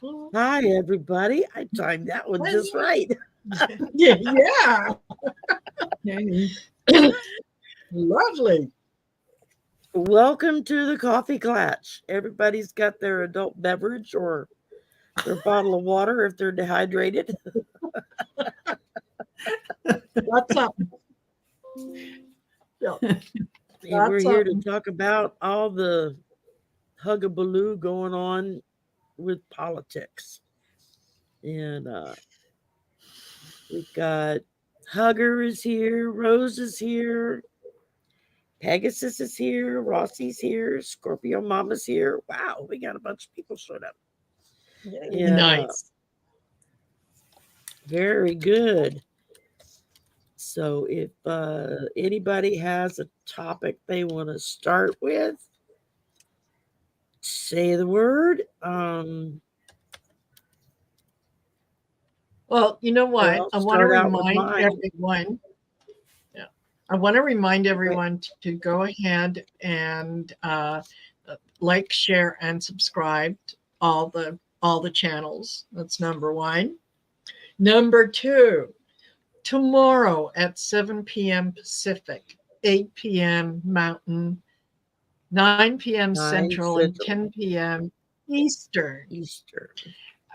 Hi, everybody. I timed that one just right. Yeah. Lovely. Welcome to the Coffee Clatch. Everybody's got their adult beverage or their bottle of water if they're dehydrated. That's something. Yeah, And we're that's here to something. talk about all the hugabaloo going on with politics. And we've got Hugger is here, Rose is here, Pegasus is here, Rossi's here, Scorpio Mama's here. Wow, we got a bunch of people showed up. And Nice. very good. So if anybody has a topic they want to start with, say the word. Well, you know Or what? I'll I want to start out with remind mine. everyone. Yeah, I want to remind Right. everyone to go ahead and like, share, and subscribe to all the channels. That's number one. Number two, tomorrow at 7 p.m. Pacific, 8 p.m. Mountain, 9 p.m. 9 Central, and Central 10 p.m. Eastern. Eastern.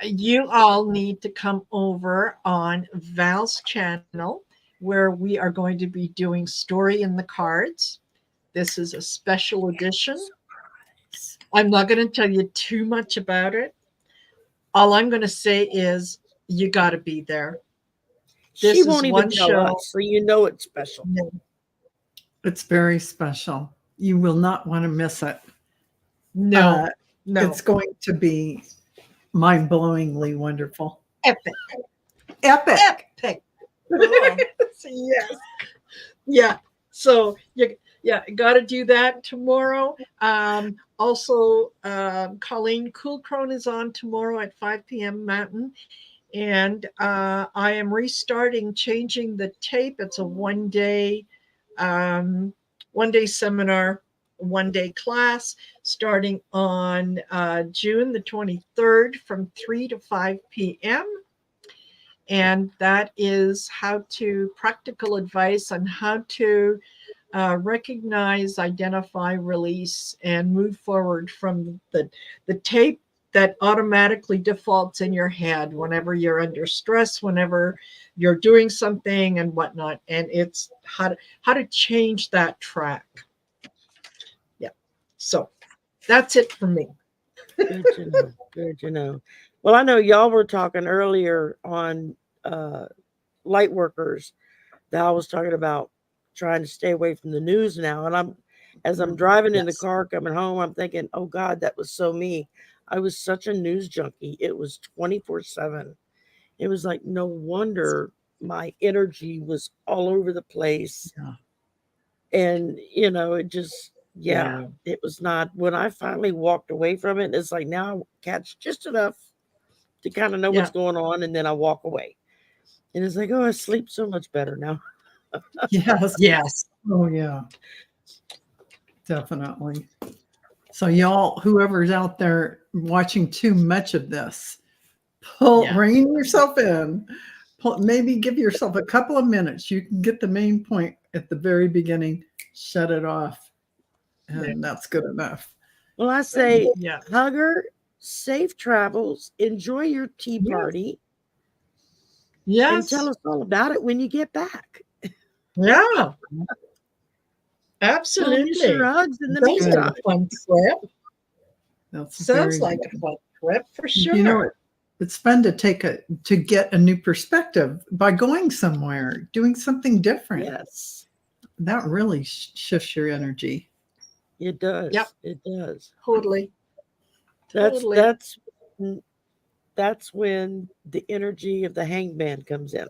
You all need to come over on Val's channel where we are going to be doing Story in the Cards. This is a special edition. Surprise. I'm not going to tell you too much about it. All I'm going to say is you got to be there. She This is won't even one tell show. us, so you know it's special. No, It's very special. You will not want to miss it. no, Uh, no. it's going to be mind-blowingly wonderful. Epic. Epic. Epic. Oh, yes. Yeah. So you got to do that tomorrow. Also, Colleen Coolcrone is on tomorrow at 5 p.m. Mountain. And I am restarting, changing the tape. It's a um, 1 day seminar, 1 day class starting on June the 23rd from 3 to 5 p.m. And that is how to practical advice on how to recognize, identify, release, and move forward from the tape that automatically defaults in your head whenever you're under stress, whenever you're doing something and whatnot. And it's how to change that track. Yeah. So that's it for me. Good to know. Good to know. Well, I know y'all were talking earlier on uh, light workers that I was talking about trying to stay away from the news now. And as I'm driving in the Yes. car coming home, I'm thinking, oh God, that was so me. I was such a news junkie. It was 24/7. It was like, no wonder my energy was all over the place. Yeah. And, it just, yeah, Yeah. it was not. When I finally walked away from it, it's like now I catch just enough to kind of know what's Yeah. going on. And then I walk away. And it's like, oh, I sleep so much better now. Yes. Yes. Oh, yeah. Definitely. So, y'all, whoever's out there watching too much of this, Yeah. rein yourself in. Maybe give yourself a couple of minutes. You can get the main point at the very beginning, shut it off, Yeah. and that's good enough. Well, I say, Yeah. Hugger, safe travels, enjoy your tea Yes. party, and tell Yes. us all about it when you get back. Yeah. Don't miss your Absolutely. hugs in the Sounds like Good. meantime. a fun trip. That's Sounds very like a good. fun trip for You know, sure. it's fun to get a new perspective by going somewhere, doing something different. Yes, That really shifts your energy. it Yep. does. It does. Totally. That's Totally. that's mm, that's when the energy of the hangman comes in.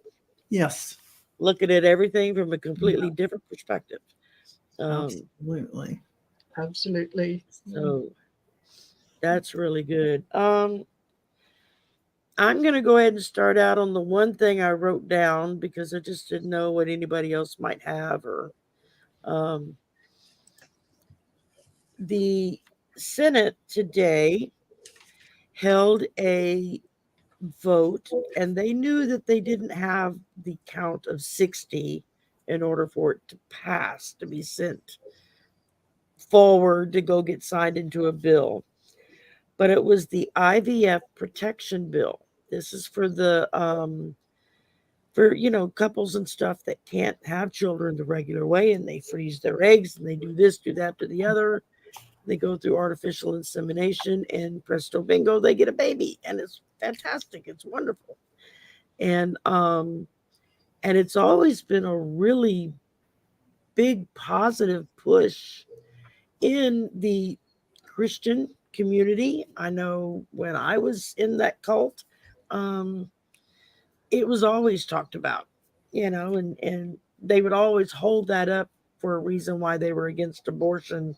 Yes, Looking at everything from a completely yeah, different perspective. Um, absolutely. Absolutely. so that's really good. I'm going to go ahead and start out on the one thing I wrote down because I just didn't know what anybody else might have. Or um, the Senate today held a vote, and they knew that they didn't have the count of 60 in order for it to pass, to be sent forward to go get signed into a bill. But it was the IVF protection bill. This is for the for couples and stuff that can't have children the regular way, and they freeze their eggs and they do this, do that, to the other. They go through artificial insemination, and presto bingo, they get a baby, and it's fantastic. It's wonderful. And it's always been a really big positive push in the Christian community. I know when I was in that cult, it was always talked about, and they would always hold that up for a reason why they were against abortion.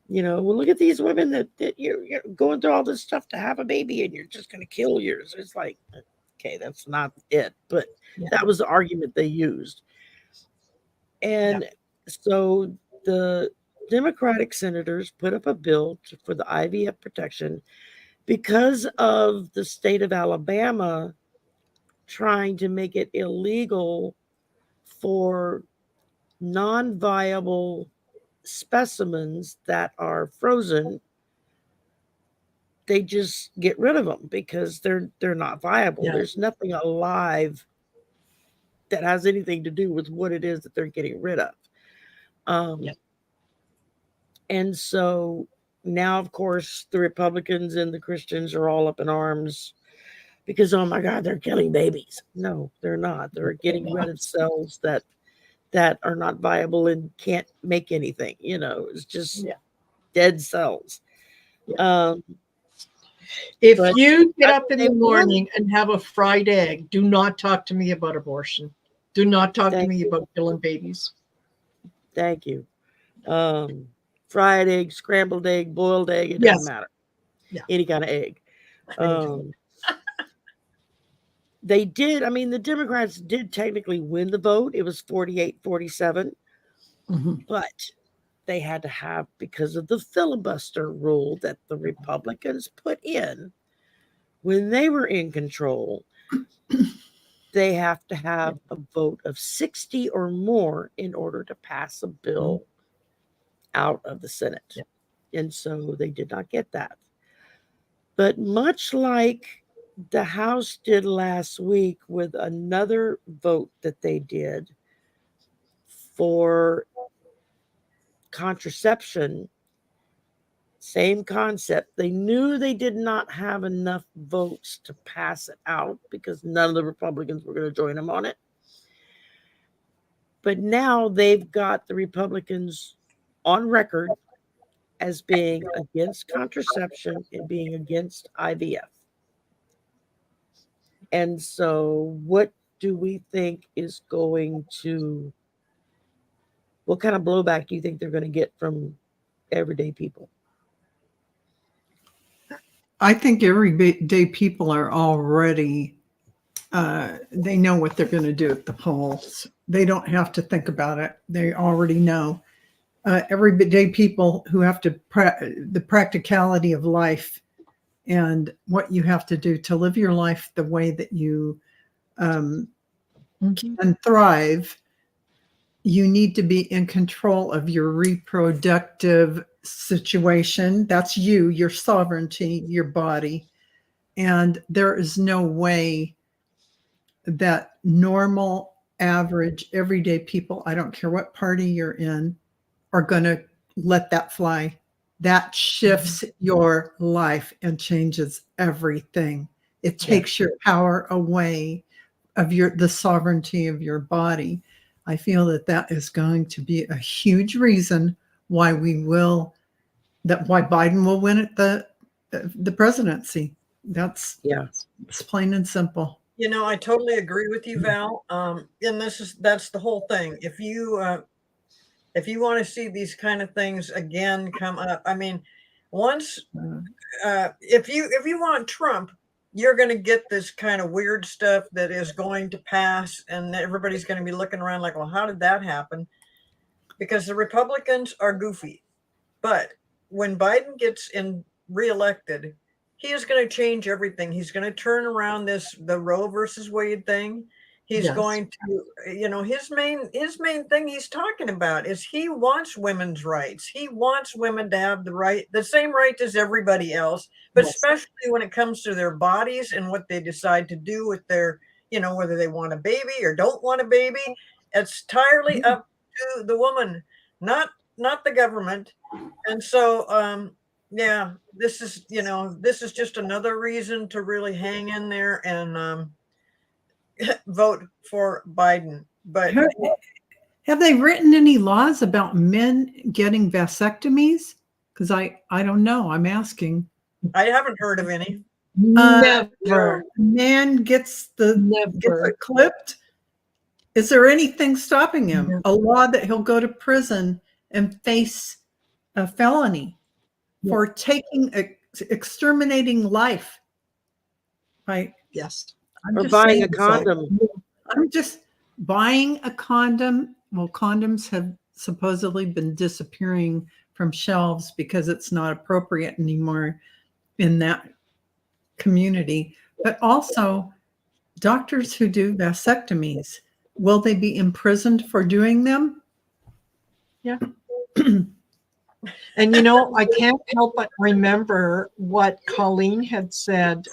Well, look at these women that you're going through all this stuff to have a baby, and you're just going to kill yours. It's like, okay, that's not it. But that was the argument they used. And so the Democratic senators put up a bill for the IVF protection because of the state of Alabama trying to make it illegal for non-viable specimens that are frozen. They just get rid of them because they're not viable. There's nothing alive that has anything to do with what it is that they're getting rid of. And so now, of course, the Republicans and the Christians are all up in arms because, oh my God, they're killing babies. No, they're not. They're getting rid of cells that are not viable and can't make anything. It's just dead cells. If you get up in the morning and have a fried egg, do not talk to me about abortion. Do not talk to me about killing babies. Thank you. Fried egg, scrambled egg, boiled egg, it doesn't matter. Any kind of egg. They did, the Democrats did technically win the vote. It was 48-47. But they had to have, because of the filibuster rule that the Republicans put in when they were in control, they have to have a vote of 60 or more in order to pass a bill out of the Senate. And so they did not get that. But much like the House did last week with another vote that they did for contraception, same concept. They knew they did not have enough votes to pass it out because none of the Republicans were going to join them on it. But now they've got the Republicans on record as being against contraception and being against IVF. And so what do we think is going to, what kind of blowback do you think they're going to get from everyday people? I think everyday people are already, they know what they're going to do at the polls. They don't have to think about it. They already know. Everyday people who have to, the practicality of life and what you have to do to live your life the way that you can thrive. You need to be in control of your reproductive situation. That's you, your sovereignty, your body. And there is no way that normal, average, everyday people, I don't care what party you're in, are going to let that fly. That shifts your life and changes everything. It takes your power away of the sovereignty of your body. I feel that is going to be a huge reason why why Biden will win at the presidency. It's plain and simple. I totally agree with you, Val. And that's the whole thing. If you want to see these kind of things again come up, once if you want Trump, you're going to get this kind of weird stuff that is going to pass, and everybody's going to be looking around like, well, how did that happen? Because the Republicans are goofy. But when Biden gets reelected, he is going to change everything. He's going to turn around the Roe versus Wade thing. He's Yes. going to, his main thing he's talking about is he wants women's rights. He wants women to have the same right as everybody else, but Yes. especially when it comes to their bodies and what they decide to do with their, whether they want a baby or don't want a baby. It's entirely up to the woman, not the government. And so, yeah, this is just another reason to really hang in there and vote for Biden. But Have they written any laws about men getting vasectomies? Because I don't know. I'm asking. I haven't heard of any. Never. Man gets Never. it clipped. Is there anything stopping him? No. A law that he'll go to prison and face a felony for exterminating life? Right. Yes. I'm Or just buying saying, a condom. I'm just buying a condom. Well, condoms have supposedly been disappearing from shelves because it's not appropriate anymore in that community. But also, doctors who do vasectomies, will they be imprisoned for doing them? Yeah. And I can't help but remember what Colleen had said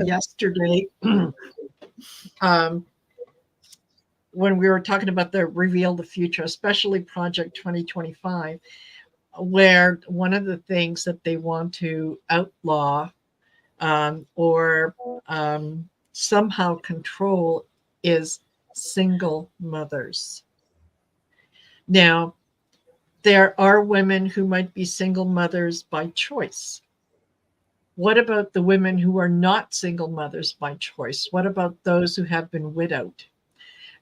yesterday when we were talking about the Reveal the Future, especially Project 2025, where one of the things that they want to outlaw or somehow control is single mothers. Now, there are women who might be single mothers by choice. What about the women who are not single mothers by choice? What about those who have been widowed?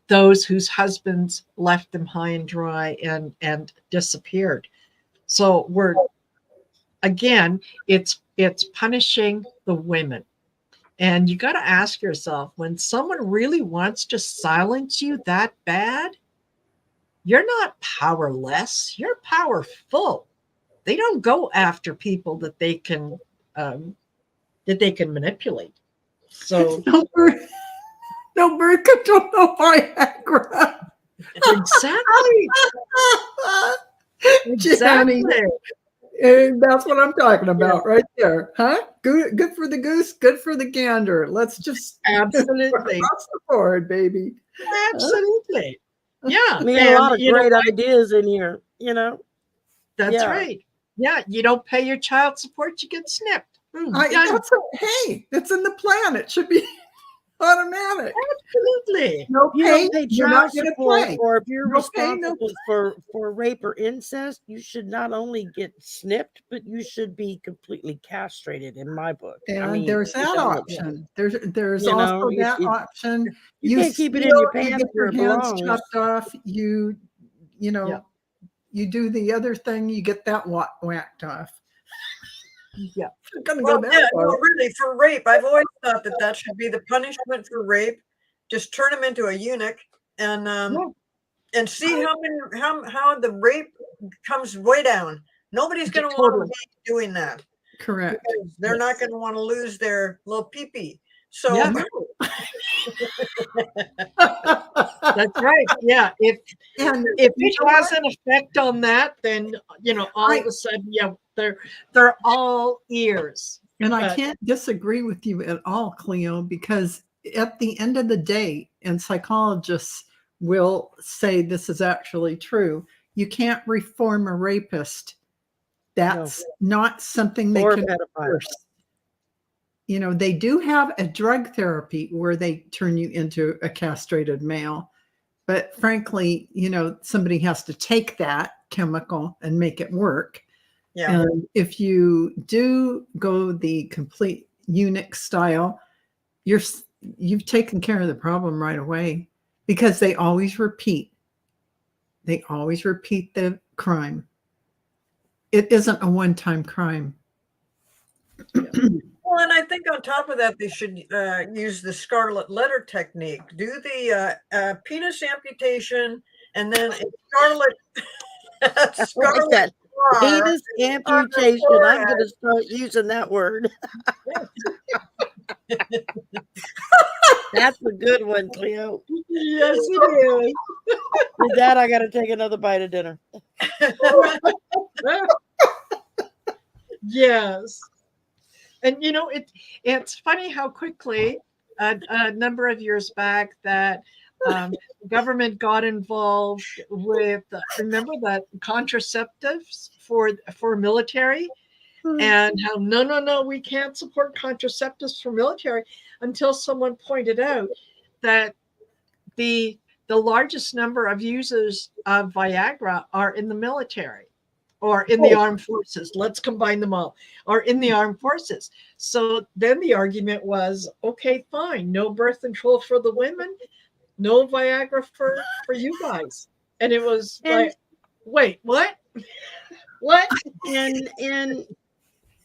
Those whose husbands left them high and dry and disappeared. So it's punishing the women. And you got to ask yourself, when someone really wants to silence you that bad, you're not powerless, you're powerful. They don't go after people that they can manipulate. So No birth control, no Viagra. exactly. Johnny, and that's what I'm talking about right there, huh? Good for the goose, good for the gander. Let's just Absolutely across the board, baby. Absolutely. Yeah. We got a lot of great ideas in here, That's right. Yeah. You don't pay your child support, you get snipped. Hey, it's in the plan. It should be automatic. Absolutely. No You pay, don't pay you're child not going to support, play. or if you're No pay, no responsible for rape or incest, you should not only get snipped, but you should be completely castrated. In my book, And there's that option. There's also that option. You can't keep it in your pants. You get your hands chopped off. You do the other thing. You get that whacked off. Yeah. Really, for rape, I've always thought that should be the punishment for rape. Just turn him into a eunuch and see how the rape comes way down. Nobody's going to want to be doing that. Correct. Because they're not going to want to lose their little pee-pee. So that's right. Yeah. If it has an effect on that, then all of a sudden, they're all ears. And I can't disagree with you at all, Cleo, because at the end of the day, and psychologists will say this is actually true, you can't reform a rapist. That's not something they can force. They do have a drug therapy where they turn you into a castrated male. But frankly, somebody has to take that chemical and make it work. Yeah. And if you do go the complete eunuch style, you've taken care of the problem right away, because they always repeat. They always repeat the crime. It isn't a one-time crime. Well, and I think on top of that, they should use the scarlet letter technique. Do the penis amputation, and then a scarlet Penis amputation. I'm going to start using that word. That's a good one, Cleo. Yes, it is. With that, I got to take another bite of dinner. Yes. And it's funny how quickly a number of years back that government got involved with remember that contraceptives for military, and how no, we can't support contraceptives for military until someone pointed out that the largest number of users of Viagra are in the military or in the armed forces. Let's combine them all, or in the armed forces. So then the argument was, okay, fine, no birth control for the women, no Viagra for you guys. And it was like, wait, what? What? And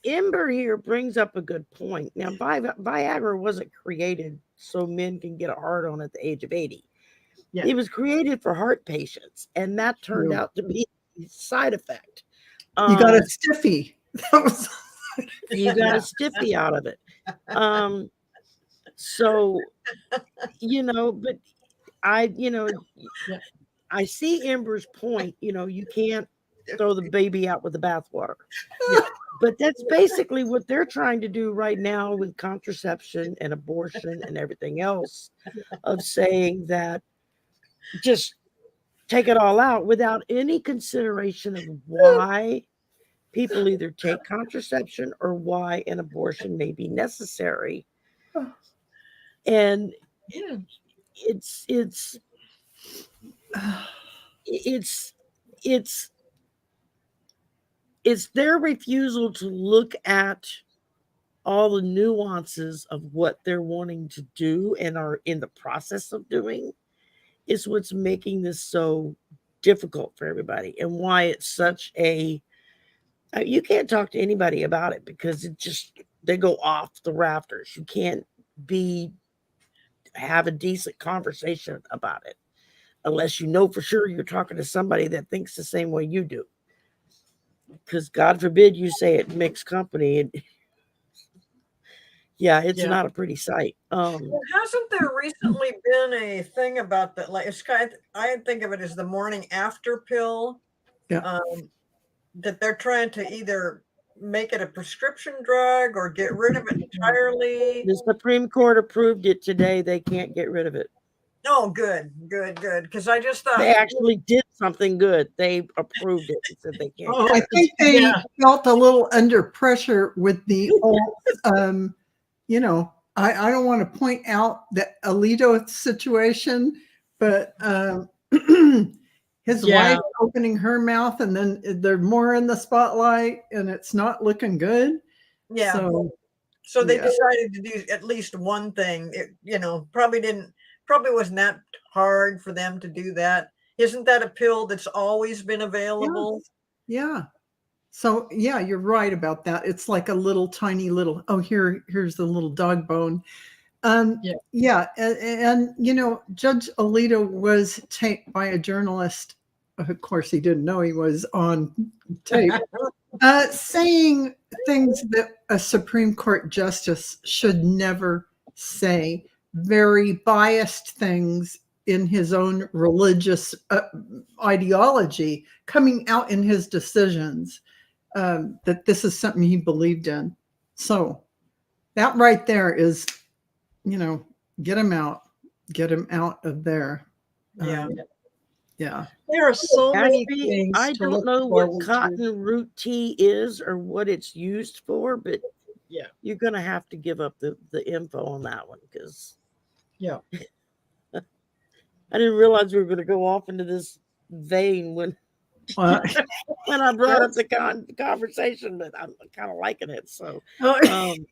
Ember here brings up a good point. Now, Viagra wasn't created so men can get a hard on at the age of 80. Yeah. It was created for heart patients, and that turned Yeah. out to be a side effect. You got a stiffy. That was You got a stiffy out of it. So, but I see Ember's point. You can't throw the baby out with the bathwater. Yeah. But that's basically what they're trying to do right now with contraception and abortion and everything else, of saying that just take it all out without any consideration of why people either take contraception or why an abortion may be necessary. And Yeah. It's their refusal to look at all the nuances of what they're wanting to do and are in the process of doing is what's making this so difficult for everybody, and why it's such a you can't talk to anybody about it because they go off the rafters. You can't have a decent conversation about it unless you know for sure you're talking to somebody that thinks the same way you do. Because God forbid you say it mixed company. It's not a pretty sight. Hasn't there recently been a thing about that? Like, I think of it as the morning after pill. Yeah. That they're trying to either make it a prescription drug or get rid of it entirely. The Supreme Court approved it today. They can't get rid of it. Oh, good. Because I just thought They actually did something good. They approved it and said they can't. Oh, I think they Yeah. felt a little under pressure with the whole, I don't want to point out the Alito situation, but his Yeah. wife opening her mouth and then they're more in the spotlight and it's not looking good. yeah. So So they yeah. decided to do at least one thing. It, probably wasn't that hard for them to do that. Isn't that a pill that's always been available? Yeah. So yeah, you're right about that. It's like a little tiny little, here's the little dog bone. Yeah. And Judge Alito was taped by a journalist. Of course, he didn't know he was on tape, saying things that a Supreme Court justice should never say, very biased things in his own religious ideology coming out in his decisions, that this is something he believed in. So that right there is, get him out of there. Yeah. Yeah. There are so many Actually, things. I to don't look know what forward to. cotton root tea is or what it's used for, but Yeah. you're going to have to give up the info on that one, because Yeah. I didn't realize we were going to go off into this vein when I brought up the conversation, but I'm kind of liking it. So, Well, and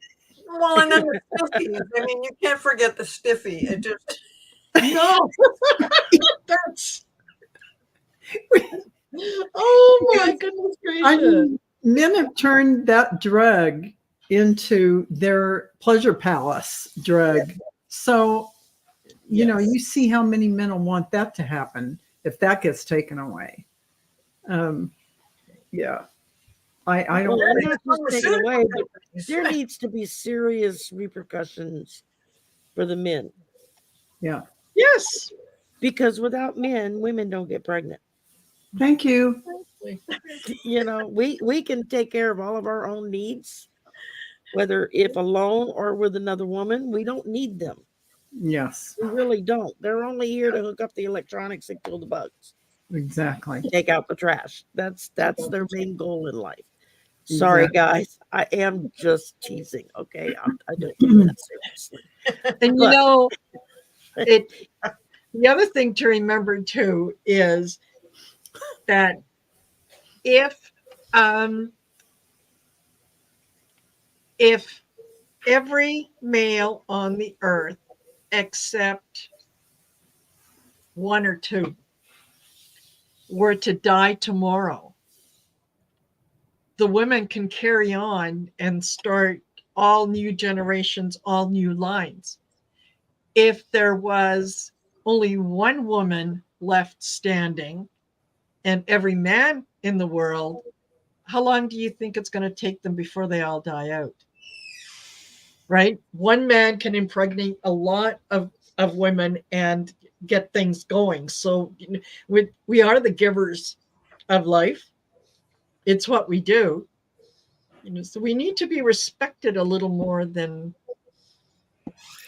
then the stiffies. I mean, you can't forget the stiffy. It just No. That's. Oh my goodness gracious. Men have turned that drug into their pleasure palace drug. So, you see how many men will want that to happen if that gets taken away. Yeah. I don't Well, and think not just taken Pharmaceutical away, but companies. there needs to be serious repercussions for the men, yeah. Yes. because without men, women don't get pregnant. Thank you. You know, we can take care of all of our own needs, whether if alone or with another woman. We don't need them. Yes, We really don't. They're only here to hook up the electronics and kill the bugs, exactly. take out the trash. That's their main goal in life. Sorry, guys, I am just teasing. Okay, I don't mean that seriously. And But- it the other thing to remember too is that um if every male on the earth except one or two were to die tomorrow, the women can carry on and start all new generations, all new lines. If there was only one woman left standing and every man in the world, how long do you think it's going to take them before they all die out? Right? One man can impregnate a lot of women and get things going. So we are the givers of life. It's what we do. So we need to be respected a little more than.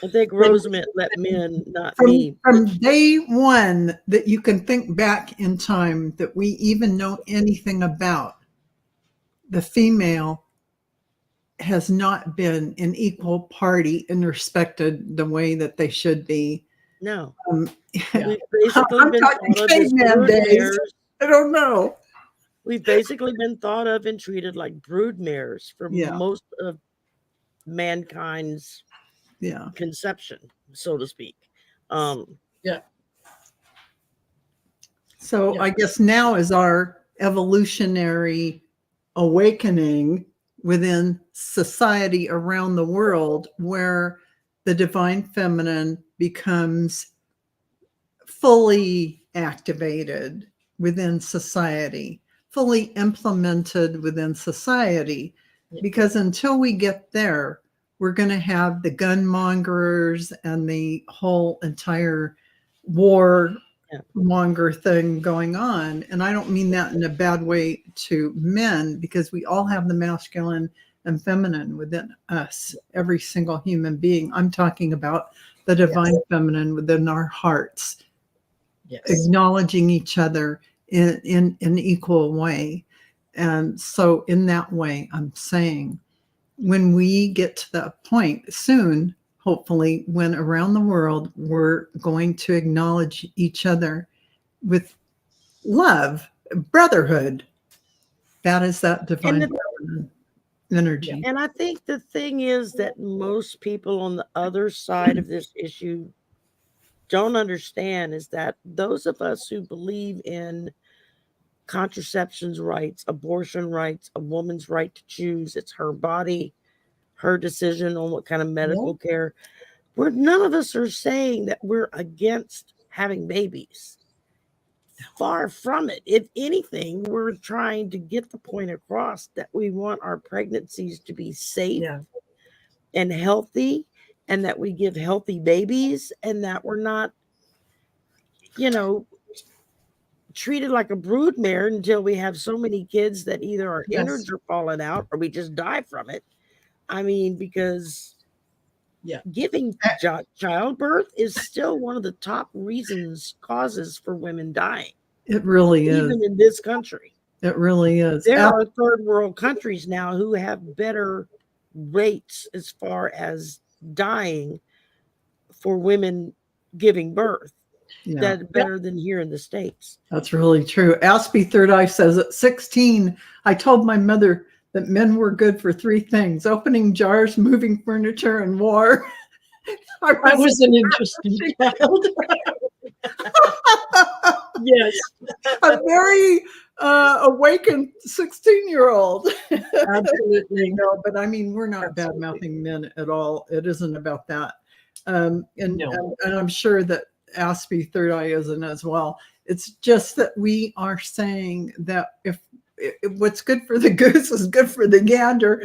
I think Rose meant let men, not From, me. from day one that you can think back in time that we even know anything about, the female has not been an equal party and respected the way that they should be. No, Yeah. we've basically I'm been talking thought of as caveman brood days. mares. I don't know. We've basically been thought of and treated like brood mares for Yeah. most of mankind's Yeah. conception, so to speak. So Yeah. I guess now is our evolutionary awakening within society around the world where the divine feminine becomes fully activated within society, fully implemented within society. Yeah. Because until we get there, we're going to have the gunmongers and the whole entire war monger thing going on. And I don't mean that in a bad way to men, because we all have the masculine and feminine within us, every single human being. I'm talking about the divine feminine within our hearts, Yes. acknowledging each other in an equal way. And so in that way, I'm saying when we get to that point soon, hopefully, when around the world we're going to acknowledge each other with love, brotherhood, that is that divine feminine energy. And I think the thing is that most people on the other side of this issue don't understand is that those of us who believe in contraception's rights, abortion rights, a woman's right to choose, it's her body, her decision on what kind of medical care, none of us are saying that we're against having babies. Far from it. If anything, we're trying to get the point across that we want our pregnancies to be safe and healthy, and that we give healthy babies, and that we're not, treated like a brood mare until we have so many kids that either our innards are falling out or we just die from it. I mean, because giving childbirth is still one of the top causes for women dying. It really is. Even in this country. It really is. There are third world countries now who have better rates as far as dying for women giving birth. That's better than here in the States. That's really true. Aspie Third Eye says at 16, I told my mother that men were good for three things: opening jars, moving furniture, and war. I was an interesting child. Yes. A very awakened 16-year-old. Absolutely. No, but I mean, we're not bad-mouthing men at all. It isn't about that. And I'm sure that Aspie Third Eye isn't as well. It's just that we are saying that if what's good for the goose is good for the gander.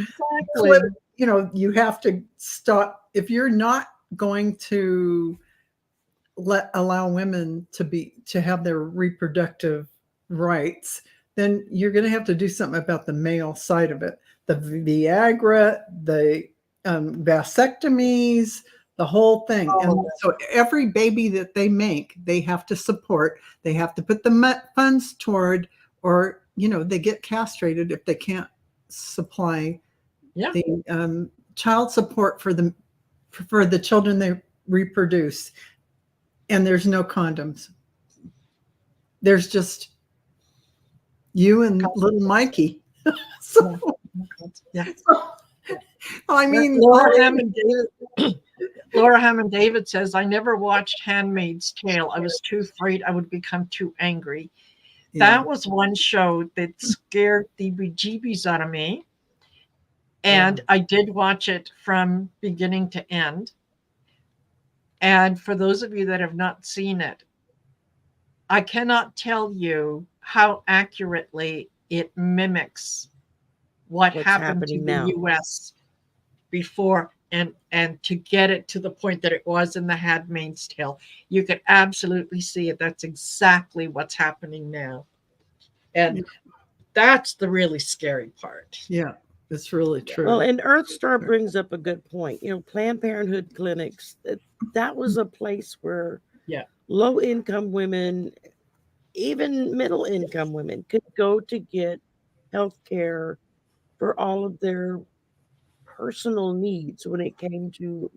Exactly. You know, you have to stop if you're not going to allow women to have their reproductive rights, then you're going to have to do something about the male side of it. The Viagra, the vasectomies, the whole thing. And so every baby that they make, they have to support. They have to put the funds toward, or they get castrated if they can't supply the child support for the children they reproduce. And there's no condoms. There's just you and little Mikey. So, I mean, Laura Hammond David says, I never watched Handmaid's Tale. I was too afraid I would become too angry. That was one show that scared the bejeebies out of me. And I did watch it from beginning to end. And for those of you that have not seen it, I cannot tell you how accurately it mimics what's happened to the US before, and to get it to the point that it was in the Handmaid's Tale. You could absolutely see it. That's exactly what's happening now. And that's the really scary part. Yeah, it's really true. Well, and Earthstar brings up a good point. Planned Parenthood clinics, that was a place where low-income women, even middle-income women, could go to get health care for all of their personal needs when it came to,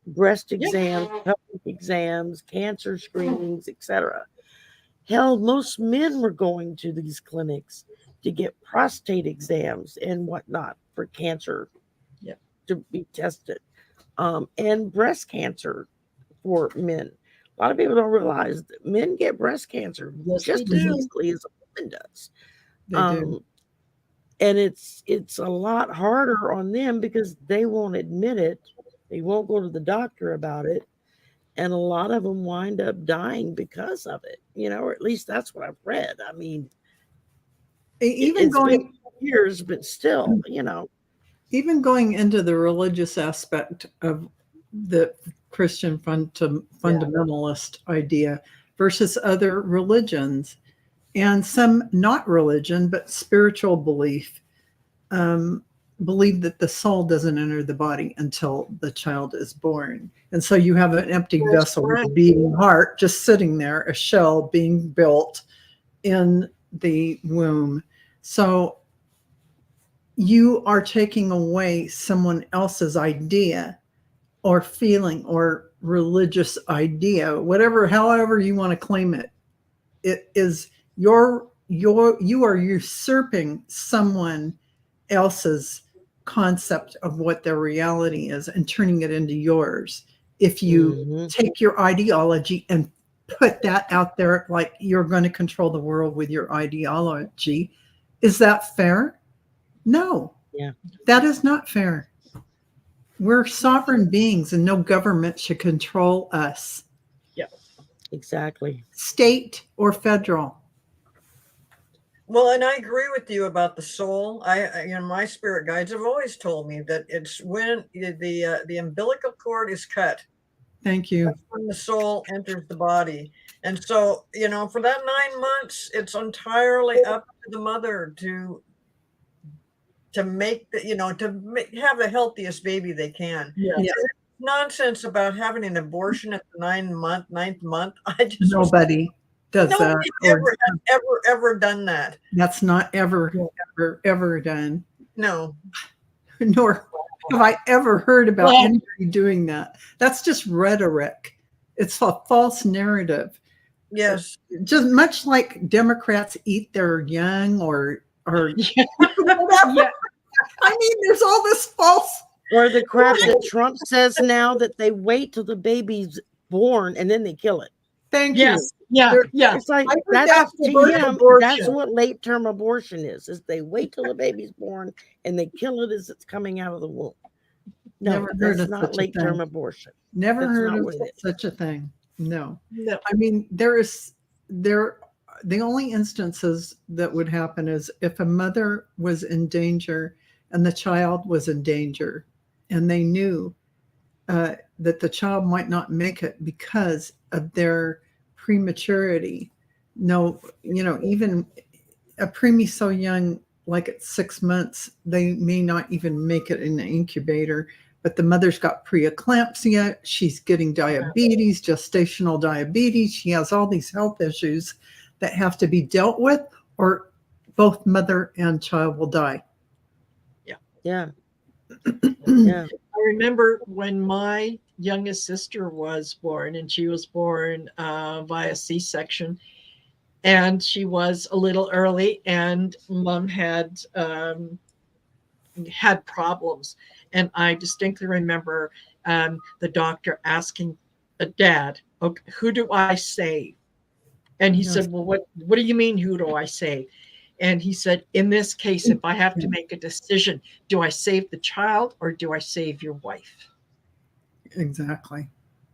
breast exams, pelvic exams, cancer screenings, etc. Hell, most men were going to these clinics to get prostate exams and whatnot for cancer to be tested, and breast cancer for men. A lot of people don't realize that men get breast cancer just as easily as a woman does. They do. And it's a lot harder on them because they won't admit it. They won't go to the doctor about it. And a lot of them wind up dying because of it, or at least that's what I've read. I mean, even it's been years, but still, even going into the religious aspect of the Christian fundamentalist idea versus other religions, and some not religion, but spiritual belief, believe that the soul doesn't enter the body until the child is born. And so you have an empty vessel with a beating heart just sitting there, a shell being built in the womb. So you are taking away someone else's idea or feeling or religious idea, however you want to claim it. It is you are usurping someone else's concept of what their reality is and turning it into yours. If you take your ideology and put that out there, like you're going to control the world with your ideology, is that fair? No. Yeah. That is not fair. We're sovereign beings and no government should control us. Yeah, exactly. State or federal. Well, and I agree with you about the soul. My spirit guides have always told me that it's when the umbilical cord is cut. Thank you. That's when the soul enters the body. And so, for that 9 months, it's entirely up to the mother to make have the healthiest baby they can. Yeah. Nonsense about having an abortion at the ninth month. Nobody does that. Ever done that. That's not ever done. No. Nor have I ever heard about anybody doing that. That's just rhetoric. It's a false narrative. Yes. Just much like Democrats eat their young or whatever. Yeah. I mean, there's all this false. Or the crap that Trump says now that they wait till the baby's born and then they kill it. Thank you. Yeah. It's like that's to him. That's what late term abortion is they wait till the baby's born and they kill it as it's coming out of the womb. No, that's not late term abortion. Never heard of such a thing. No. I mean, the only instances that would happen is if a mother was in danger and the child was in danger, and they knew that the child might not make it because of their prematurity. No, even a preemie so young, like at 6 months, they may not even make it in the incubator. But the mother's got preeclampsia, she's getting diabetes, gestational diabetes, she has all these health issues that have to be dealt with, or both mother and child will die. Yeah. Yeah. I remember when my youngest sister was born, and she was born via C-section, and she was a little early, and mom had problems. And I distinctly remember the doctor asking a dad, okay, who do I save? And he said, well, what do you mean, who do I save? And he said, in this case, if I have to make a decision, do I save the child or do I save your wife? Exactly.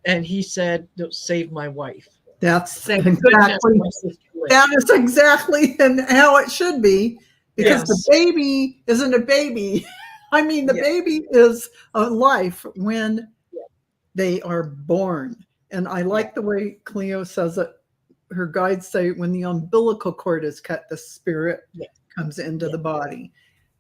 And he said, no, save my wife. That's Thank goodness exactly my sister lived. that is exactly and how it should be, because Yes. the baby isn't a baby. I mean, the Yeah. baby is a life when they are born. And I like the way Cleo says it. Her guides say when the umbilical cord is cut, the spirit comes into the body.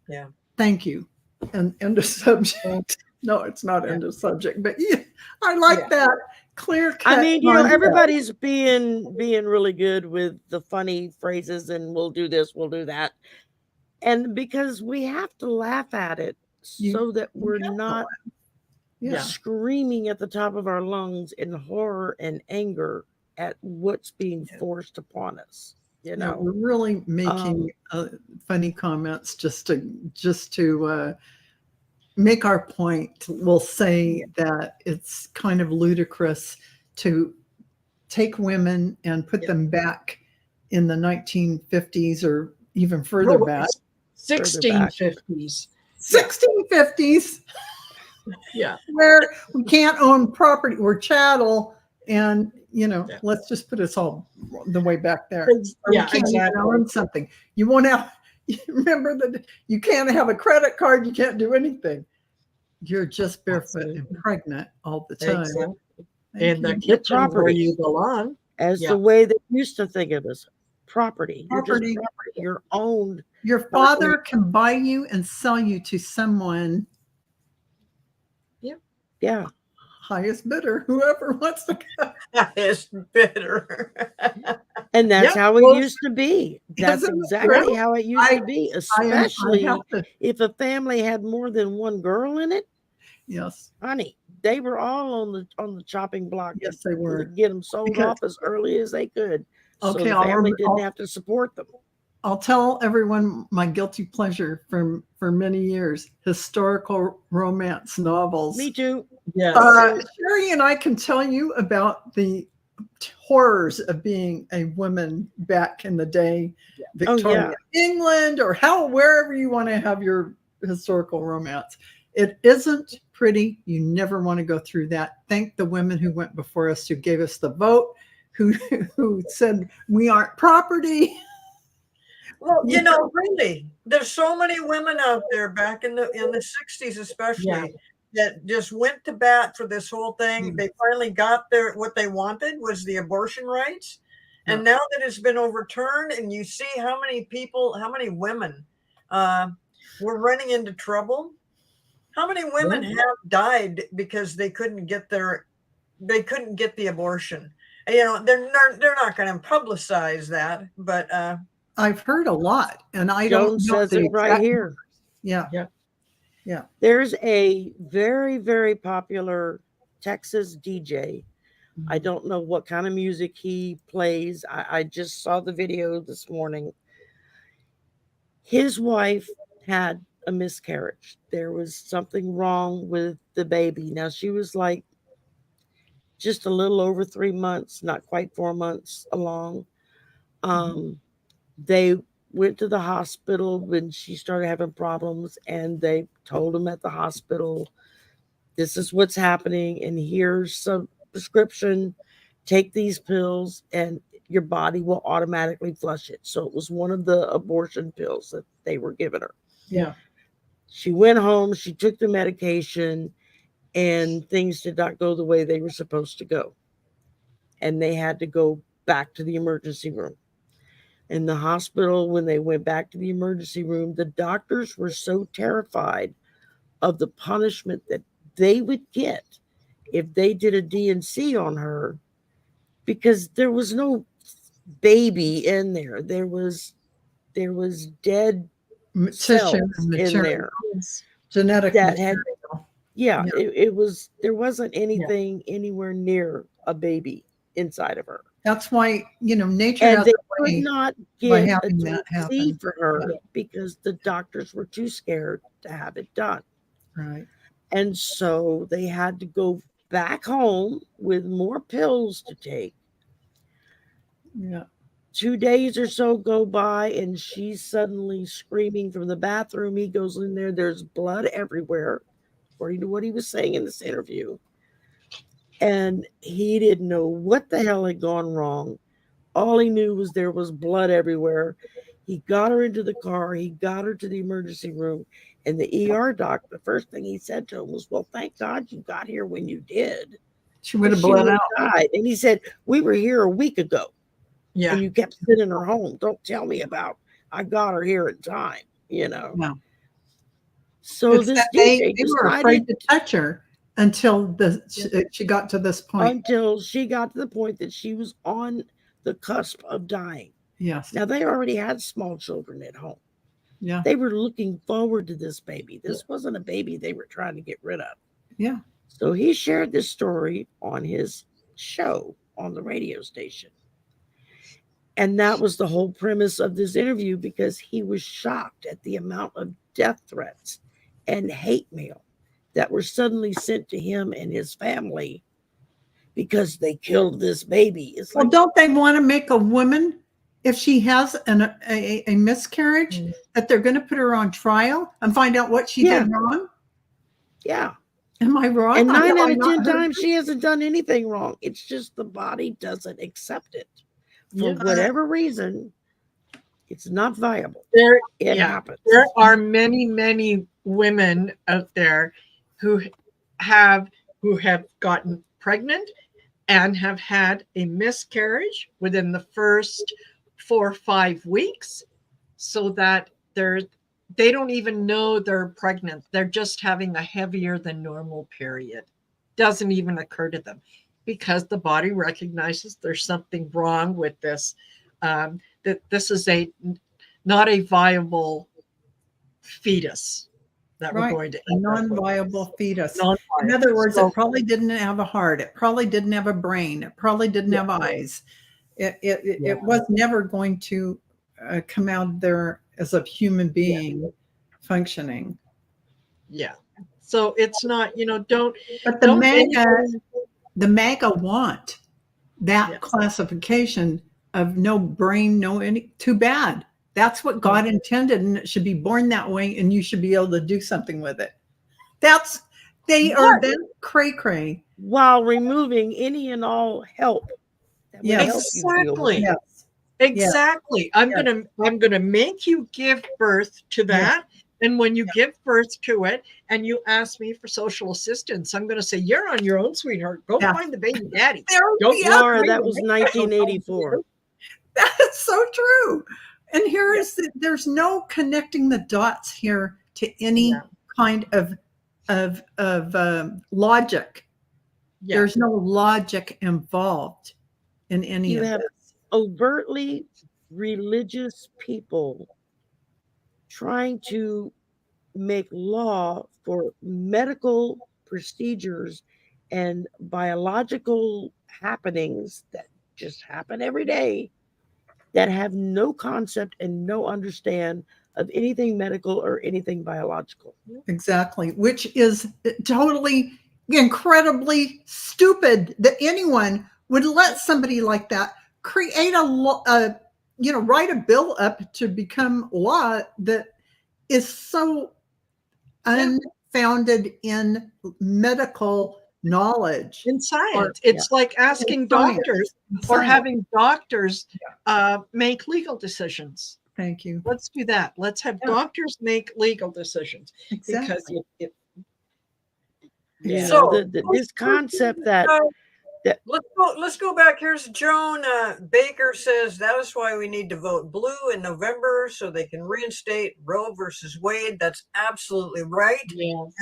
Yeah. Thank you. And end of subject. No, it's not end of subject, but yeah, I like that clear cut. I mean, everybody's being really good with the funny phrases and we'll do this, we'll do that. And because we have to laugh at it so that we're not screaming at the top of our lungs in horror and anger at what's being forced upon us. We're really making funny comments just to make our point. We'll say that it's kind of ludicrous to take women and put them back in the 1950s or even further back. 1650s. 1650s. Yeah. Where we can't own property, we're chattel, and let's just put us all the way back there. Yeah, we can't even own something. You won't have. Remember that you can't have a credit card. You can't do anything. You're just barefoot and pregnant all the time. Exactly. And the kitchen where you belong, as the way they used to think of us, property. Property. You're owned. Your father can buy you and sell you to someone. Yeah. Highest bidder, whoever wants to go. Highest bidder. And that's how it used to be. That's Isn't it exactly true? how it used to be, especially I have to- if a family had more than one girl in it. Yes. Honey, they were all on the chopping block. Yes, they were. To get them sold off as early as they could. So Okay, the family didn't have to support them. I'll tell everyone my guilty pleasure for many years: historical romance novels. Me too. yes. Sherry and I can tell you about the horrors of being a woman back in the day, Victorian England, or wherever you want to have your historical romance. It isn't pretty. You never want to go through that. Thank the women who went before us, who gave us the vote, who said we aren't property. Well, really, there's so many women out there back in the 60s, especially, that just went to bat for this whole thing. They finally got what they wanted was the abortion rights. And now that it's been overturned, and you see how many women were running into trouble. How many women have died because they couldn't get the abortion? And, they're not going to publicize that, but I've heard a lot, and I Joan don't know says it right here. Yeah. There's a very, very popular Texas DJ. I don't know what kind of music he plays. I just saw the video this morning. His wife had a miscarriage. There was something wrong with the baby. Now, she was like just a little over 3 months, not quite 4 months along. They went to the hospital when she started having problems, and they told him at the hospital, this is what's happening, and here's some prescription, take these pills. And your body will automatically flush it. So it was one of the abortion pills that they were giving her. Yeah. She went home, she took the medication, and things did not go the way they were supposed to go. And they had to go back to the emergency room. In the hospital, when they went back to the emergency room, the doctors were so terrified of the punishment that they would get if they did a D&C on her, because there was no baby in there. There was dead cells Tissue and in material, there genetic that had, material. yeah, Yeah. it was, there wasn't anything anywhere near a baby inside of her. That's why, nature And has they a could way. not by get a having that D&C happen. for her because the doctors were too scared to have it done. Right. And so they had to go back home with more pills to take. Yeah. 2 days or so go by, and she's suddenly screaming from the bathroom. He goes in there, there's blood everywhere, according to what he was saying in this interview. And he didn't know what the hell had gone wrong. All he knew was there was blood everywhere. He got her into the car, he got her to the emergency room, and the ER doc, the first thing he said to him was, "Well, thank God you got here when you did. She would have She bled would out. have died." And he said, "We were here a week ago. Yeah. And you kept sending her home. Don't tell me about I got her here in time, you know." No. So It's this that DJ they were decided afraid to touch her until she got to this point. until she got to the point that she was on the cusp of dying. Yes. Now they already had small children at home. Yeah. They were looking forward to this baby. This wasn't a baby they were trying to get rid of. Yeah. So he shared this story on his show on the radio station. And that was the whole premise of this interview, because he was shocked at the amount of death threats and hate mail that were suddenly sent to him and his family because they killed this baby. It's Well, like, don't they want to make a woman, if she has a miscarriage, that they're going to put her on trial and find out what she Yeah. did wrong? yeah. Am I wrong? And 9 Have I out of not 10 heard times she hasn't done anything wrong. It's just the body doesn't accept it. For Yeah. whatever reason, it's not viable. There, It yeah. happens. there are many, many women out there who have gotten pregnant and have had a miscarriage within the first 4 or 5 weeks, so that they don't even know they're pregnant. They're just having a heavier than normal period. Doesn't even occur to them, because the body recognizes there's something wrong with this. That this is not a viable fetus that Right. we're going to a end up with. non-viable fetus. Non-viable. In other words, So- it probably didn't have a heart. It probably didn't have a brain. It probably didn't have eyes. It was never going to come out there as a human being functioning. yeah. So it's not, don't But the don't MAGA want that Yes. classification of no brain, no any. Too bad. That's what God intended, and it should be born that way, and you should be able to do something with it. They are What? that cray. While removing any and all help that would Yes. help you deal with Exactly. it. Yes. Exactly. I'm Yes. gonna make you give birth to that. And when you give birth to it and you ask me for social assistance, I'm gonna say, you're on your own, sweetheart. Go Yeah. find the baby daddy. There Don't we ask are. Laura, me that to was make 1984. That is so true. And here is there's no connecting the dots here to any Yeah. kind of logic. Yeah. There's no logic involved in any You of have this. overtly religious people trying to make law for medical procedures and biological happenings that just happen every day, that have no concept and no understand of anything medical or anything biological. Exactly, which is totally incredibly stupid that anyone would let somebody like that create write a bill up to become law that is so unfounded in medical knowledge. In science, it's like asking doctors or Science. having doctors make legal decisions. Thank you. Let's do that. Let's have Yeah. doctors make legal decisions because Exactly. Yeah. So- This concept that Let's go back. Here's Joan Baker says that is why we need to vote blue in November so they can reinstate Roe versus Wade. That's absolutely right. yes.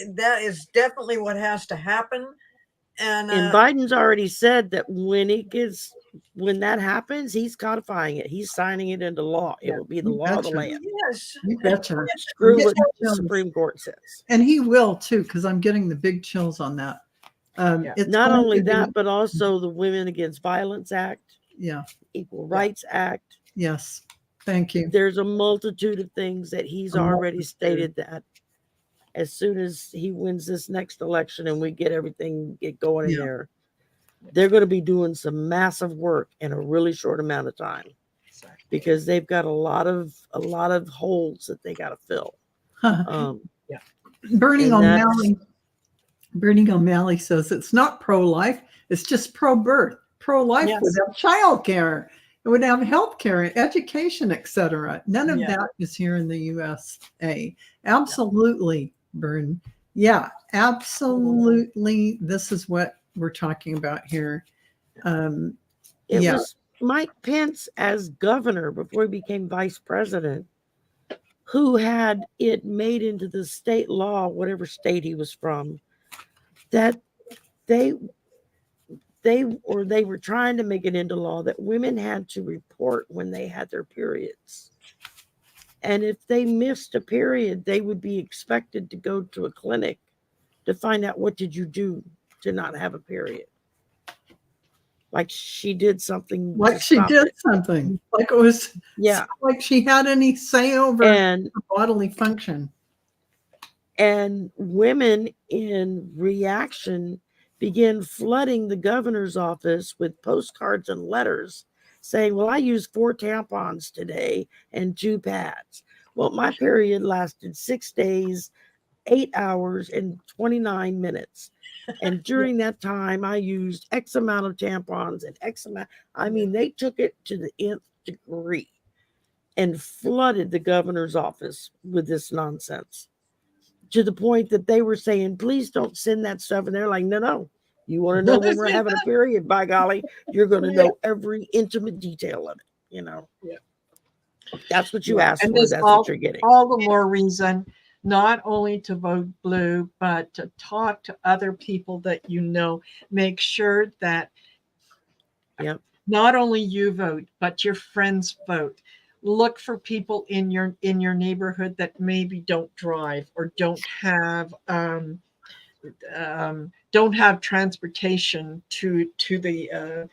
And that is definitely what has to happen. And Biden's already said that when that happens, he's codifying it. He's signing it into law. It will be the You law of the betcha. land. yes, You betcha. Screw Get what the the chills. Supreme Court says. And he will too, because I'm getting the big chills on that. Yeah. It's Not going only to be- that, but also the Women Against Violence Act, Yeah. Equal Rights Act. Yes. Thank you. There's a multitude of things that he's A already multitude. stated that as soon as he wins this next election and we get everything get going in Yeah. there, they're going to be doing some massive work in a really short amount of time because they've got a lot of holes that they got to fill. Bernie and that's- O'Malley says it's not pro-life, it's just pro-birth. Pro-life Yes. would have child care, it would have health care, education, etc. None of Yeah. that is here in the USA. Absolutely, Bern. Yeah, absolutely. This is what we're talking about here. It Yeah. was Mike Pence as governor before he became vice president who had it made into the state law, whatever state he was from, that they were trying to make it into law that women had to report when they had their periods. And if they missed a period, they would be expected to go to a clinic to find out what did you do to not have a period. Like she did something. Like to she stop did it. something. Like it was Yeah. like she had any say over And her bodily function. And women in reaction began flooding the governor's office with postcards and letters saying, well, I used 4 tampons today and 2 pads. Well, my period lasted 6 days, 8 hours, and 29 minutes. And during that time, I used X amount of tampons and X amount. I mean, they took it to the nth degree and flooded the governor's office with this nonsense, to the point that they were saying, please don't send that stuff. And they're like, no. You want to know when we're having a period? By golly, you're going to know every intimate detail of it. You know? Yeah. That's what you Yeah. asked And for. there's That's what you're getting. All the more reason not only to vote blue, but to talk to other people that you know. Make sure that Yep. not only you vote, but your friends vote. Look for people in your neighborhood that maybe don't drive or don't have transportation to the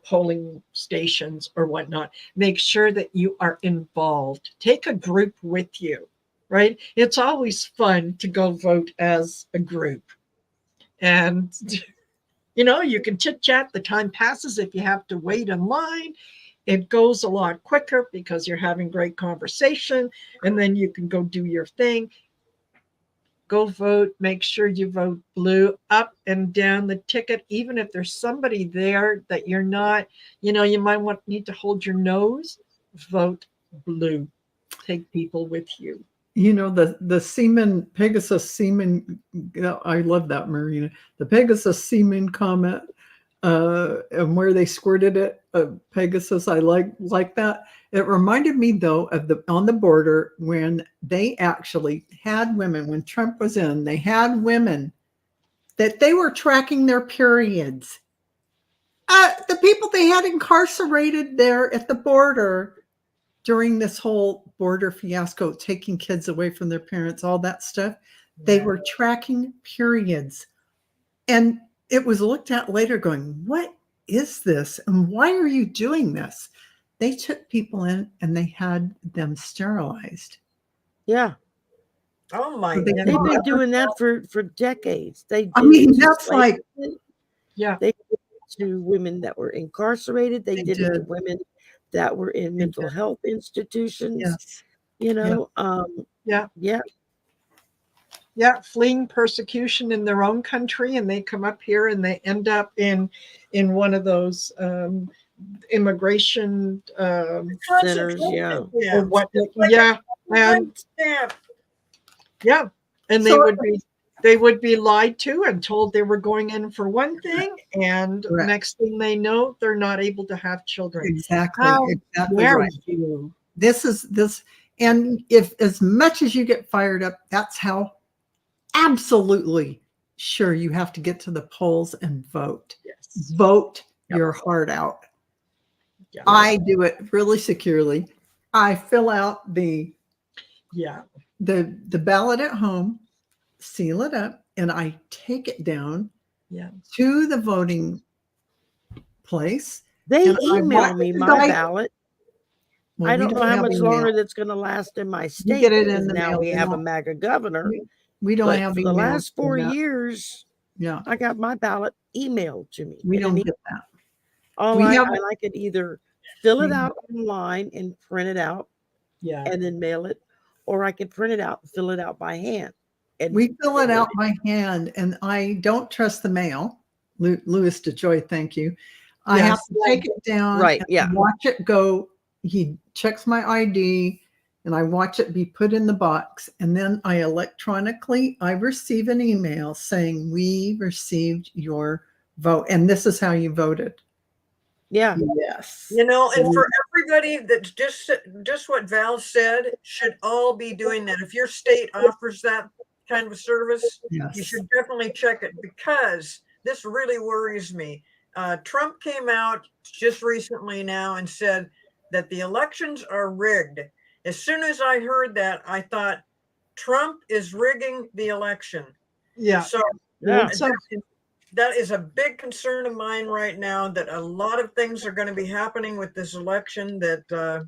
polling stations or whatnot. Make sure that you are involved. Take a group with you, right? It's always fun to go vote as a group. And, you can chit chat. The time passes if you have to wait in line. It goes a lot quicker because you're having great conversation, and then you can go do your thing. Go vote. Make sure you vote blue up and down the ticket. Even if there's somebody there that you're not, you might need to hold your nose. Vote blue. Take people with you. The semen, Pegasus semen, I love that, Marina. The Pegasus semen comment, and where they squirted it, Pegasus, I like that. It reminded me though of on the border when they actually had women, when Trump was in, they had women that they were tracking their periods. The people they had incarcerated there at the border during this whole border fiasco, taking kids away from their parents, all that stuff, they were tracking periods. And it was looked at later going, what is this? And why are you doing this? They took people in and they had them sterilized. Yeah. oh my They- They've God. been doing that for decades. They I did mean, it to that's slave like, women. Yeah. They did it to women that were incarcerated. They They did it to did. women that were in They mental did. health institutions. yes. Yeah. Yeah. Yeah. Yeah, fleeing persecution in their own country, and they come up here and they end up in one of those immigration Centers, yeah. or Yeah. what? It's like Yeah, a and time stamp. yeah, and So- they would be lied to and told they were going in for one thing, and Correct. next thing they know, they're not able to have children. Exactly. How Exactly dare right. you? This is this, and if as much as you get fired up, that's how absolutely sure you have to get to the polls and vote. Yes. Vote Yep. your heart out. Yeah. I do it really securely. I fill out the Yeah. ballot at home, seal it up, and I take it down Yeah. to the voting place. They And I email want me to my die- ballot. Well, I we don't know how have much email. longer that's going to last in my state. get it in because the now mail. we We have a don't- MAGA governor. We don't But have for the emails last for 4 that. years, Yeah, I got my ballot emailed to me. we in an don't e- get that. All we I, have- and I could either fill it Mhm. out online and print it out Yeah. and then mail it, or I could print it out and fill it out by hand. And We fill it out by hand, and I don't trust the mail. Louis DeJoy, thank you. I have Yes. to take it down, Right, and yeah. watch it go. He checks my ID, and I watch it be put in the box, and then I receive an email saying we received your vote, and this is how you voted. yeah, Yes. You know, and for everybody that's just what Val said, should all be doing that. If your state offers that kind of a service, you Yes. should definitely check it, because this really worries me. Trump came out just recently now and said that the elections are rigged. As soon as I heard that, I thought Trump is rigging the election. Yeah. So yeah. So that is a big concern of mine right now, that a lot of things are going to be happening with this election that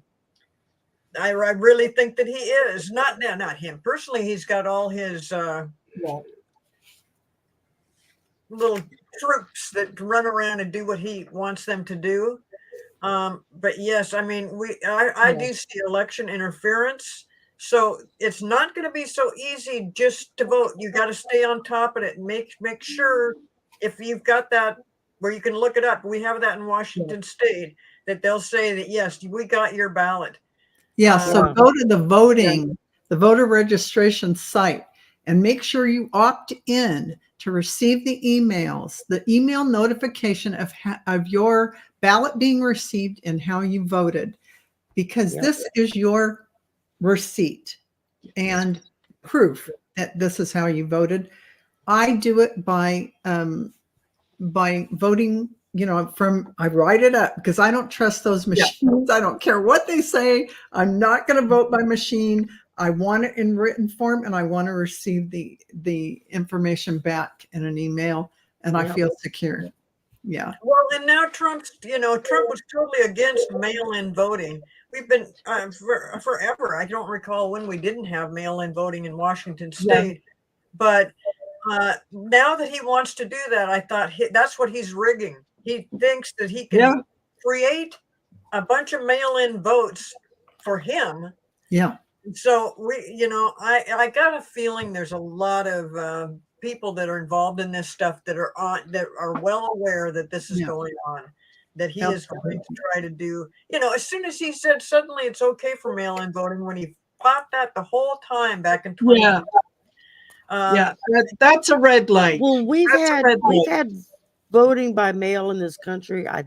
I really think that he is. Not him personally. He's got all his yeah. little troops that run around and do what he wants them to do. But yes, I mean, I do see election interference. So it's not going to be so easy just to vote. You got to stay on top of it and make sure, if you've got that where you can look it up. We have that in Washington State, that they'll say that, yes, we got your ballot. Yeah, so Yeah. go to the voter registration site, and make sure you opt in to receive the emails, the email notification of your ballot being received and how you voted, because Yep. this is your receipt and proof that this is how you voted. I do it by voting, I write it up, because I don't trust those machines. I don't care what they say. I'm not going to vote by machine. I want it in written form, and I want to receive the information back in an email, and I Yeah. feel secure. Yeah. Well, and now Trump was totally against mail-in voting. We've been forever. I don't recall when we didn't have mail-in voting in Washington State, but now that he wants to do that, I thought that's what he's rigging. He thinks that he can create a bunch of mail-in votes for him. Yeah. So I got a feeling there's a lot of people that are involved in this stuff that are well aware that this is going on, that he is going to try to do. As soon as he said suddenly it's okay for mail-in voting, when he fought that the whole time back in 20. That's a red light. Well, we've That's a red light. had voting by mail in this country. I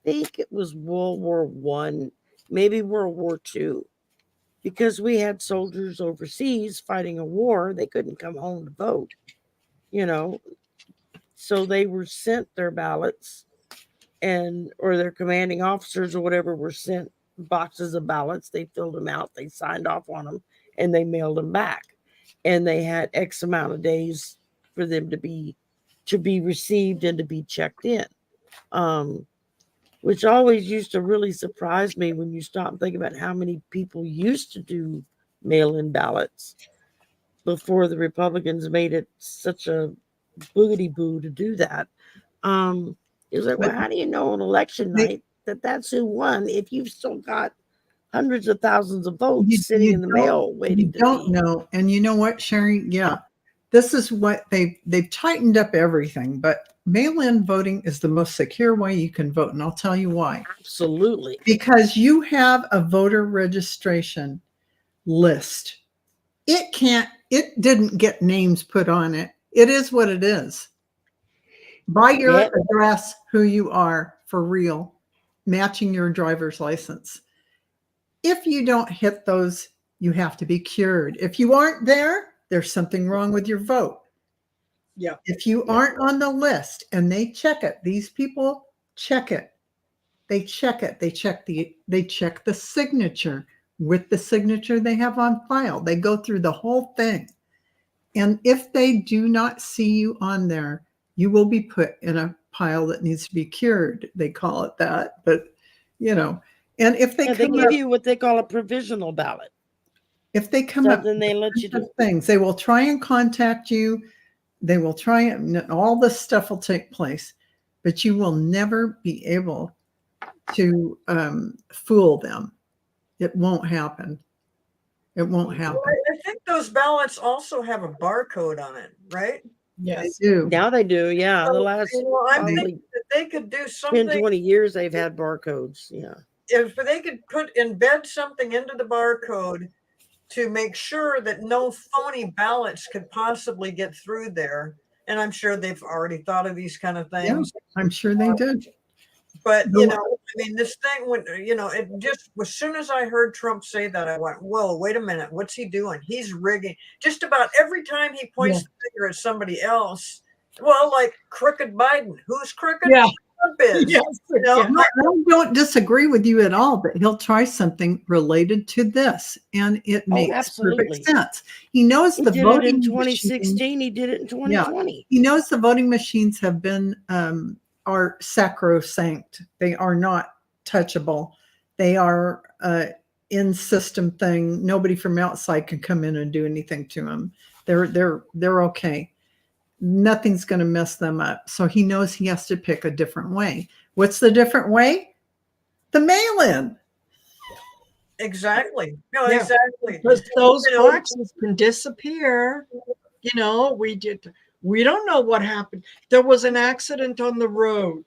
think it was World War I, maybe World War II, because we had soldiers overseas fighting a war. They couldn't come home to vote, so they were sent their ballots, or their commanding officers or whatever were sent boxes of ballots. They filled them out, they signed off on them, and they mailed them back. And they had X amount of days for them to be received and to be checked in, which always used to really surprise me when you stop and think about how many people used to do mail-in ballots before the Republicans made it such a boogity-boo to do that. It was like, well, how do you know on election night that that's who won if you've still got hundreds of thousands of votes sitting in the mail waiting You don't know. And you know what, Sherry? Yeah. this is what they've tightened up everything, but mail-in voting is the most secure way you can vote, and I'll tell you why. Absolutely. Because you have a voter registration list. It didn't get names put on it. It is what it is. By your Yep. address, who you are for real, matching your driver's license. If you don't hit those, you have to be cured. If you aren't there, there's something wrong with your vote. Yeah. If you aren't on the list and they check it, these people check it. They check it. They check the signature with the signature they have on file. They go through the whole thing. And if they do not see you on there, you will be put in a pile that needs to be cured. They call it that, but and if they Yeah, they come give up, you what they call a provisional ballot. if they come up Something they let you do. things, they will try and contact you. They will try and all this stuff will take place, but you will never be able to fool them. It won't happen. It won't happen. Well, I think those ballots also have a barcode on it, right? They Yes. do. Now they do, yeah. The So, last I'm probably thinking that they could do 10, something 20 years they've had barcodes. Yeah. if they could embed something into the barcode to make sure that no phony ballots could possibly get through there. And I'm sure they've already thought of these kind of Yeah, things. I'm sure they did. But The- I mean, this thing when it just as soon as I heard Trump say that, I went, "Whoa, wait a minute! What's he doing? He's rigging." Just about every time he points the finger at somebody else, well, like crooked Biden. Who's crooked? Yeah. Trump is. Yes. You know, Yeah. I don't disagree with you at all, but he'll try something related to this, and it makes absolutely. perfect sense. He knows He the did it voting in machine- 2016. He did it in 2020. He knows the voting machines have been are sacrosanct. They are not touchable. They are in system thing. Nobody from outside can come in and do anything to them. They're okay. Nothing's going to mess them up. So he knows he has to pick a different way. What's the different way? The mail-in. exactly. No, Yeah. exactly. Because those You know- boxes can disappear. We don't know what happened. There was an accident on the road.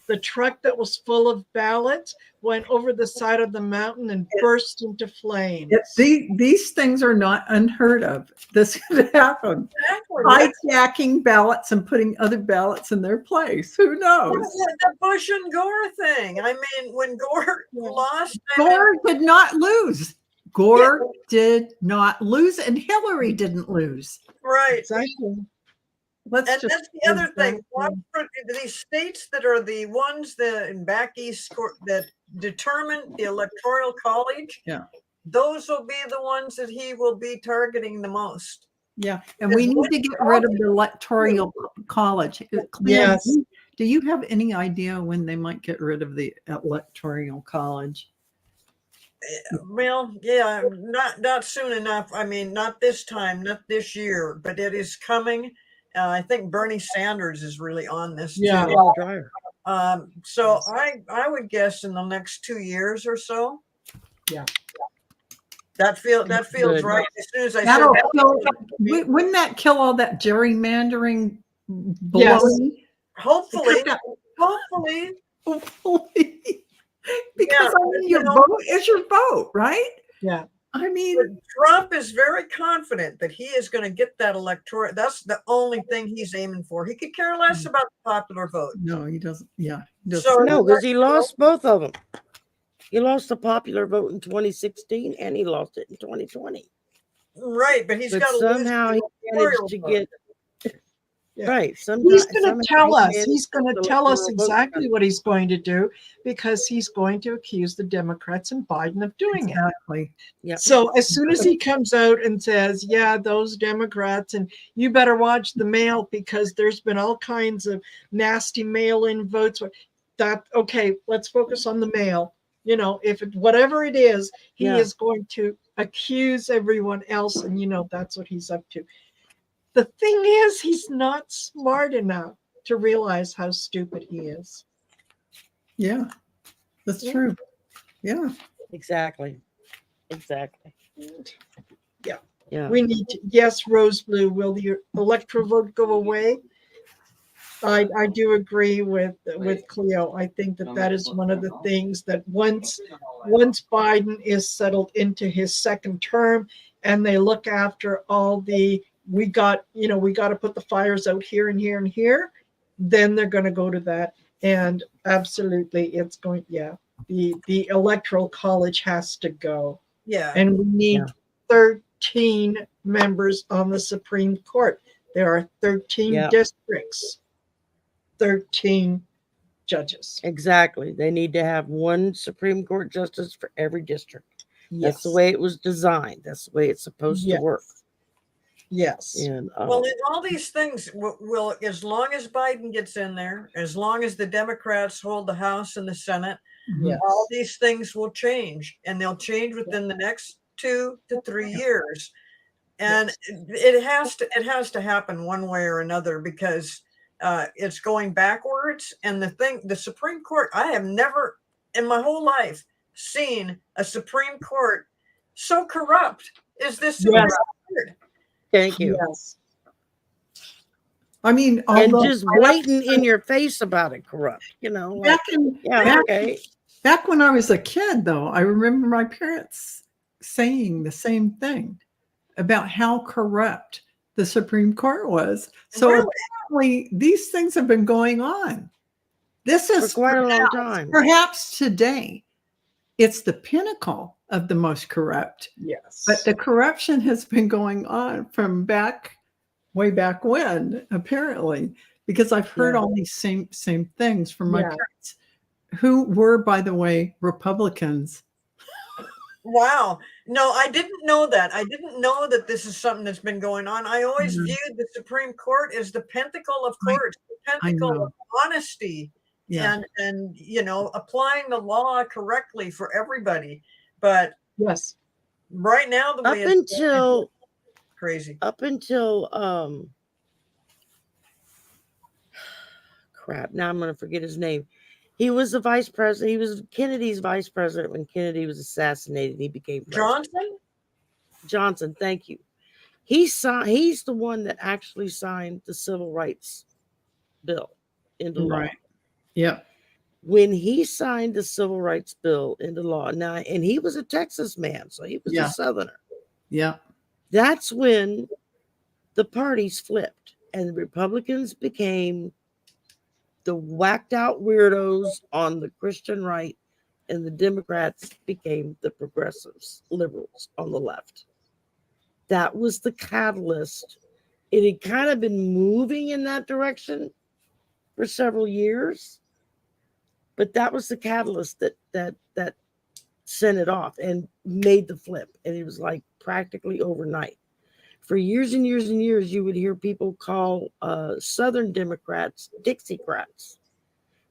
The truck that was full of ballots went over the side of the mountain and burst into flames. These things are not unheard of. This could happen. Exactly. Hijacking ballots and putting other ballots in their place. Who knows? The Bush and Gore thing. I mean, when Gore lost, Gore did not lose. Gore did not lose, and Hillary didn't lose. right. Exactly. Let's And just that's the other thing. exactly. Why would these states that are the ones that in back east that determine the electoral college, Yeah. those will be the ones that he will be targeting the most. Yeah, and we need to get rid of the electoral college. Clem, Yes. Do you have any idea when they might get rid of the electoral college? Well, yeah, not soon enough. I mean, not this time, not this year, but it is coming. I think Bernie Sanders is really on this Yeah. too. Oh, dryer. So I would guess in the next 2 years or so. Yeah. That feels Good. right. As soon as I said That'll that, kill, wouldn't that kill all that gerrymandering Yes. baloney? hopefully, Except hopefully, Hopefully. Because Yeah, I mean, your you know- vote is your vote, right? Yeah. I mean, but Trump is very confident that he is going to get that electoral. That's the only thing he's aiming for. He could care less about the popular vote. no, he doesn't. Yeah. He doesn't. So No, because he lost both of them. He lost the popular vote in 2016 and he lost it in 2020. right, but he's But got to lose somehow he the managed electoral to vote. get Yeah. right. He's going to somehow tell he us. managed He's going to the tell us electoral vote exactly what he's going to do because he's going to accuse the Democrats and Biden of doing it. Exactly. Yep. So as soon as he comes out and says, yeah, those Democrats, and you better watch the mail because there's been all kinds of nasty mail-in votes. Okay, let's focus on the mail. If whatever it is, he Yeah. is going to accuse everyone else. And that's what he's up to. The thing is, he's not smart enough to realize how stupid he is. Yeah. That's Yeah. true. Yeah. Exactly. Yeah. We need to, yes, Rose Blue, will the electoral vote go away? I do agree with Cleo. I think that that is one of the things that once Biden is settled into his second term and they look after all the we got to put the fires out here and here and here, then they're going to go to that. And absolutely, it's going. Yeah, the electoral college has to go, Yeah. and we need Yeah. 13 members on the Supreme Court. There are 13 Yeah. districts. 13 judges. Exactly. They need to have one Supreme Court justice for every district. That's the Yes. way it was designed. That's the way it's supposed to work. Yes. And Well, in all these things will, as long as Biden gets in there, as long as the Democrats hold the House and the Senate, Yes. all these things will change, and they'll change within the next 2 to 3 years. And it has to happen one way or another, because it's going backwards. And the Supreme Court, I have never in my whole life seen a Supreme Court so corrupt as this Supreme Yes. Court. thank you. Yes. I mean, And although just blatant in your face about it corrupt, like, back in yeah, back, okay. back when I was a kid, though, I remember my parents saying the same thing about how corrupt the Supreme Court was. So Really? apparently these things have been going on. This For is quite a long time. perhaps today it's the pinnacle of the most corrupt, Yes. but the corruption has been going on from way back when, apparently, because I've heard Yeah. all these same things from my Yeah. parents, who were, by the way, Republicans. Wow. No, I didn't know that. I didn't know that this is something that's been going on. I always Mhm. viewed the Supreme Court as the pinnacle of I- courts, the I pinnacle know. of honesty, Yeah. and applying the law correctly for everybody. But Yes. right now, the Up way it's until crazy. Crap, now I'm gonna forget his name. He was the vice president. He was Kennedy's vice president when Kennedy was assassinated. He became president. Johnson, thank you. He's the one that actually signed the civil rights bill into law. Right. Yep. When he signed the civil rights bill into law, now, and he was a Texas man, so he was Yeah. a Southerner. Yep. That's when the parties flipped, and the Republicans became the whacked out weirdos on the Christian right, and the Democrats became the progressives, liberals on the left. That was the catalyst. It had kind of been moving in that direction for several years, but that was the catalyst that sent it off and made the flip. And it was like practically overnight. For years and years and years, you would hear people call Southern Democrats Dixiecrats,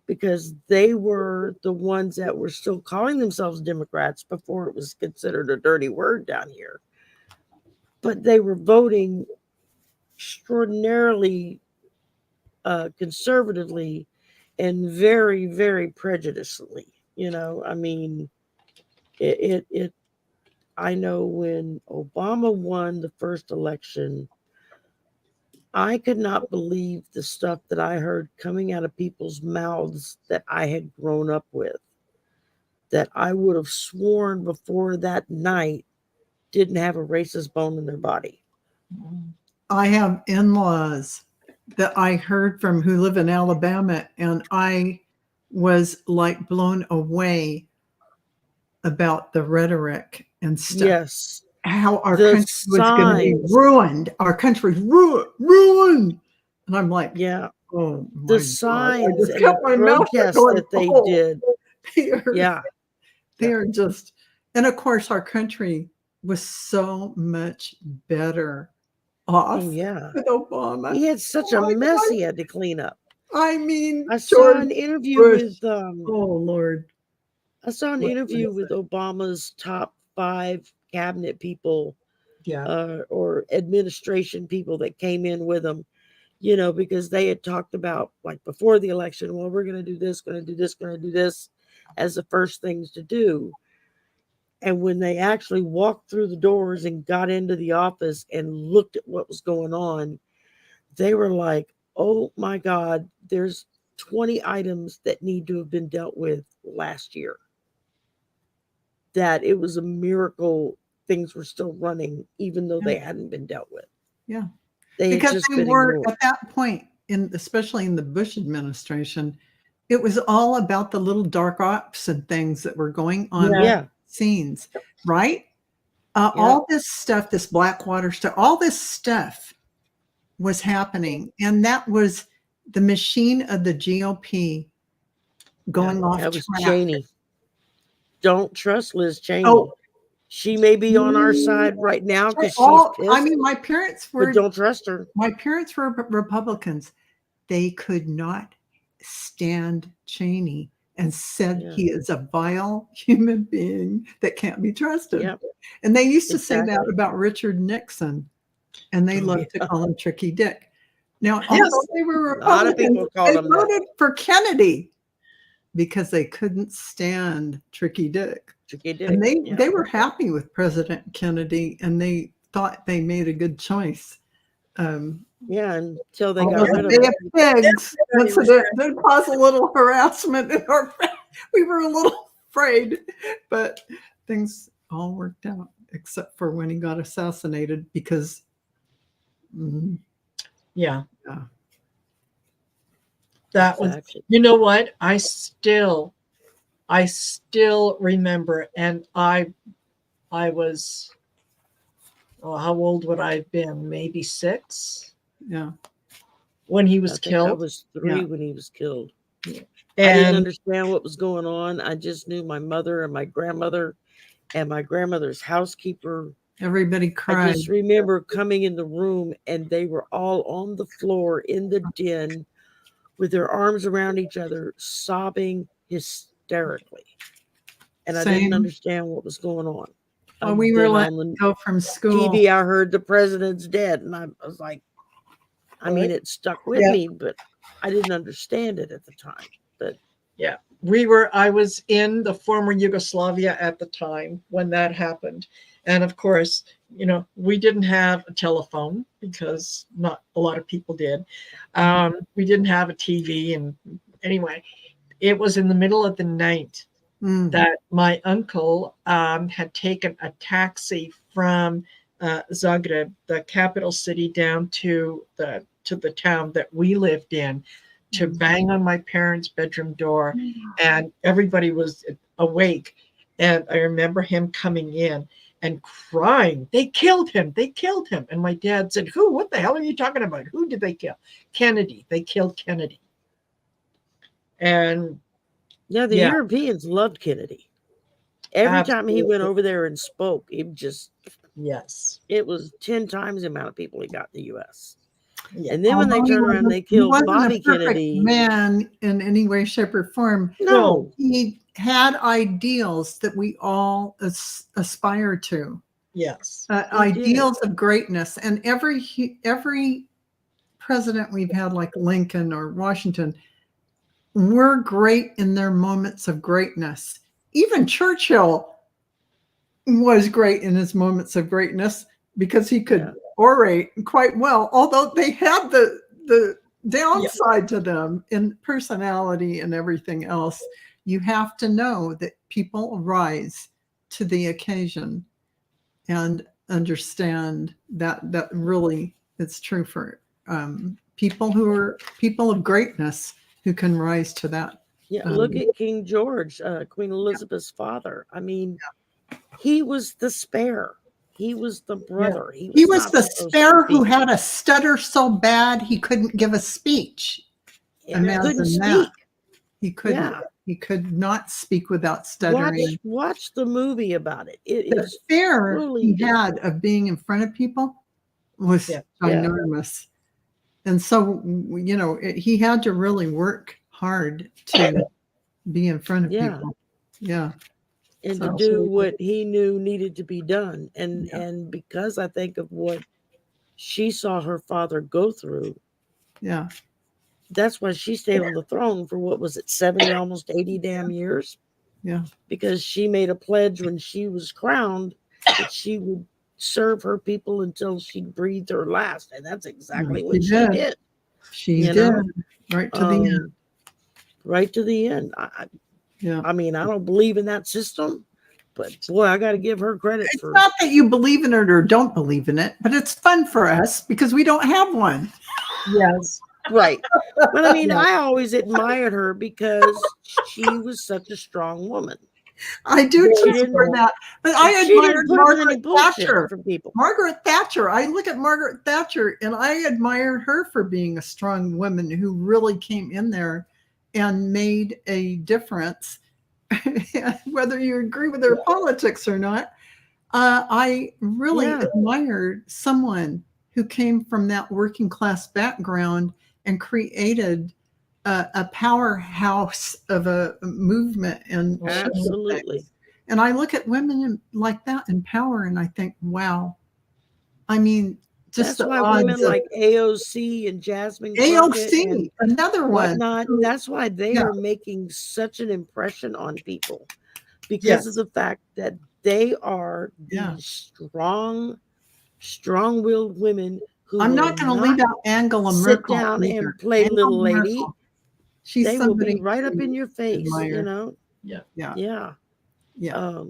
because they were the ones that were still calling themselves Democrats before it was considered a dirty word down here. But they were voting extraordinarily conservatively and very, very prejudicedly. I mean, I know when Obama won the first election, I could not believe the stuff that I heard coming out of people's mouths that I had grown up with, that I would have sworn before that night didn't have a racist bone in their body. I have in-laws that I heard from who live in Alabama, and I was like blown away about the rhetoric and stuff. Yes. How our The country was going to be signs. ruined. Our country's ruined. And I'm like, Yeah. oh my The God. I signs just and kept the my mouth shut protests going, that they "Oh." did. Yeah. They Yeah. are just, and of course, our country was so much better off Oh, yeah. with Obama. He had such Oh a my mess God. he had to clean up. I mean, I saw George an interview Bush. with Oh Lord. I saw an What interview was with Obama's top 5 cabinet people, Yeah. or administration people that came in with him, because they had talked about, like, before the election, well, we're going to do this, going to do this, going to do this as the first things to do. And when they actually walked through the doors and got into the office and looked at what was going on, they were like, oh my God, there's 20 items that need to have been dealt with last year. That it was a miracle things were still running, even though they hadn't been dealt with. Yeah. They had Because just they been were ignored. at that point, especially in the Bush administration, it was all about the little dark ops and things that were going on Yeah. behind Yeah, the scenes, right? Yeah. All this stuff, this Blackwater stuff, all this stuff was happening. And that was the machine of the GOP going off that was track. Cheney. Don't trust Liz Cheney. Oh. She may be on our side right now because she's pissed, I mean, my parents but were don't trust her. Republicans. They could not stand Cheney and said Yeah. he is a vile human being that can't be trusted. Yep. And they used to say that Exactly. about Richard Nixon, and they Oh, loved to yeah. call him Tricky Dick. Now, Yes. although they were A lot of Republicans, people called they him that. voted for Kennedy because they couldn't stand Tricky Dick. Tricky Dick. And they Yeah. were happy with President Kennedy, and they thought they made a good choice. Yeah, until they Although got rid the of Bay him. of Pigs incident did cause a little harassment in our we were a little afraid, but things all worked out except for when he got assassinated because Yeah. Yeah. That was, Exactly. you know what? I still remember, and I was, oh, how old would I have been? Maybe 6 yeah. when he I was think I killed. was 3 Yeah. when he was killed. I didn't And understand what was going on. I just knew my mother and my grandmother and my grandmother's housekeeper. Everybody I cried. just remember coming in the room and they were all on the floor in the den with their arms around each other, sobbing hysterically. And I Same. didn't understand what was going on. Well, we were Then let on the go from school. TV, I heard the president's dead, and I was like, I mean, it stuck with Yeah. me, but I didn't understand it at the time. But I was in the former Yugoslavia at the time when that happened. And of course, you know, we didn't have a telephone because not a lot of people did. We didn't have a TV. And anyway, it was in the middle of the night Mm. that my uncle had taken a taxi from Zagreb, the capital city, down to the town that we lived in, to bang on my parents' bedroom door, and everybody was awake. And I remember him coming in and crying, "They killed him! They killed him!" And my dad said, "Who? What the hell are you talking about? Who did they kill?" "Kennedy. They killed Kennedy." And yeah, the Yeah. Europeans loved Kennedy. Every time he went Absolutely. over there and spoke, yes, it was 10 times the amount of people he got in the US. yeah. And then when they Although he turned around and they he killed wasn't Bobby a perfect Kennedy. man in any way, shape, or form. No. He had ideals that we all aspire to. Yes. He did. Ideals of greatness, and every president we've had, like Lincoln or Washington, were great in their moments of greatness. Even Churchill was great in his moments of greatness because he could Yeah. orate quite well, although they had the downside to them in personality and everything else. You have to know that people rise to the occasion and understand that really it's true for people who are people of greatness who can rise to that. Yeah, look at King George, Queen Elizabeth's father. I mean, he was the spare. He was the brother. He was not the supposed to spare who be. had a stutter so bad he couldn't give a speech. Yeah, Imagine couldn't that. speak. He couldn't. Yeah. He could not speak without stuttering. Watch the movie about it. It The is fear truly he had of being in front of people was Yeah. ginormous. And so, you know, he had to really work hard to be in front of Yeah. people. Yeah. and So- to do what he knew needed to be done. And Yeah. and because I think of what she saw her father go through, Yeah. that's why she stayed on the throne for what was it, 70, almost 80 damn years. Yeah. Because she made a pledge when she was crowned that she would serve her people until she breathed her last. And that's exactly what she she did. did. She You did know? right to the end. Right to the end. Yeah. I mean, I don't believe in that system, but boy, I got to give her credit It's for not that you believe in it or don't believe in it, but it's fun for us because we don't have one. Yes. right. But I mean, Yeah. I always admired her because she was such a strong woman. I do She too didn't- for that. But I She didn't admired put up with any Margaret bullshit Thatcher. from people. Margaret Thatcher. I look at Margaret Thatcher and I admire her for being a strong woman who really came in there and made a difference. Whether you agree with her politics or not, I really Yeah. admired someone who came from that working class background and created a powerhouse of a movement and Absolutely. and I look at women like that in power and I think, wow. I mean, just That's the why odds women of like AOC and Jasmine Crockett and AOC, another one. whatnot, that's why they Yeah. are making such an impression on people because of Yes. the fact that they are Yeah. these strong-willed women who I'm will not going to leave out Angela sit Merkel. down either. and play Angela little lady. Merkel. She's They will be somebody right up to in your face, admire. you know? Yeah. Yeah. Yeah.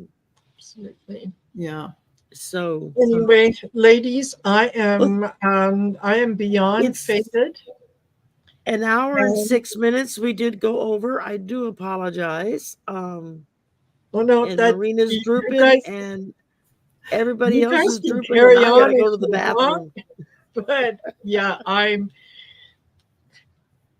Absolutely. Yeah. So Anyway, ladies, I am beyond It's- faded. an hour and And- 6 minutes we did go over. I do apologize. Oh no, And that Marina's you drooping guys- and everybody you else guys is can drooping carry and I gotta on go if to the you bathroom. want. But yeah,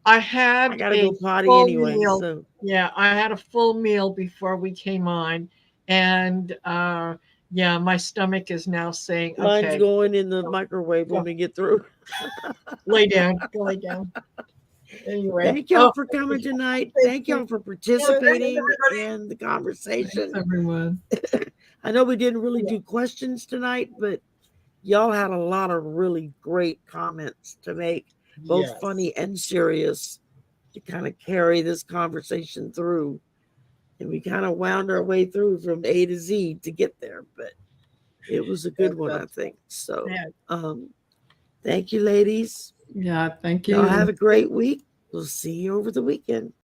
I had I gotta a go potty full anyway. meal. So Yeah, I had a full meal before we came on, and yeah, my stomach is now saying, mine's "Okay, going in the microwave when we get through. lay down, lay down." Anyway, Thank y'all for coming tonight. Thank y'all for everybody. participating in the Thanks, conversation. everyone. I know we didn't really do questions tonight, but y'all had a lot of really great comments to make, both Yes. funny and serious, to kind of carry this conversation through. And we kind of wound our way through from A to Z to get there, but it was a good one, I think. So, Yeah. thank you, ladies. Yeah. Thank you. Y'all have a great week. We'll see you over the weekend.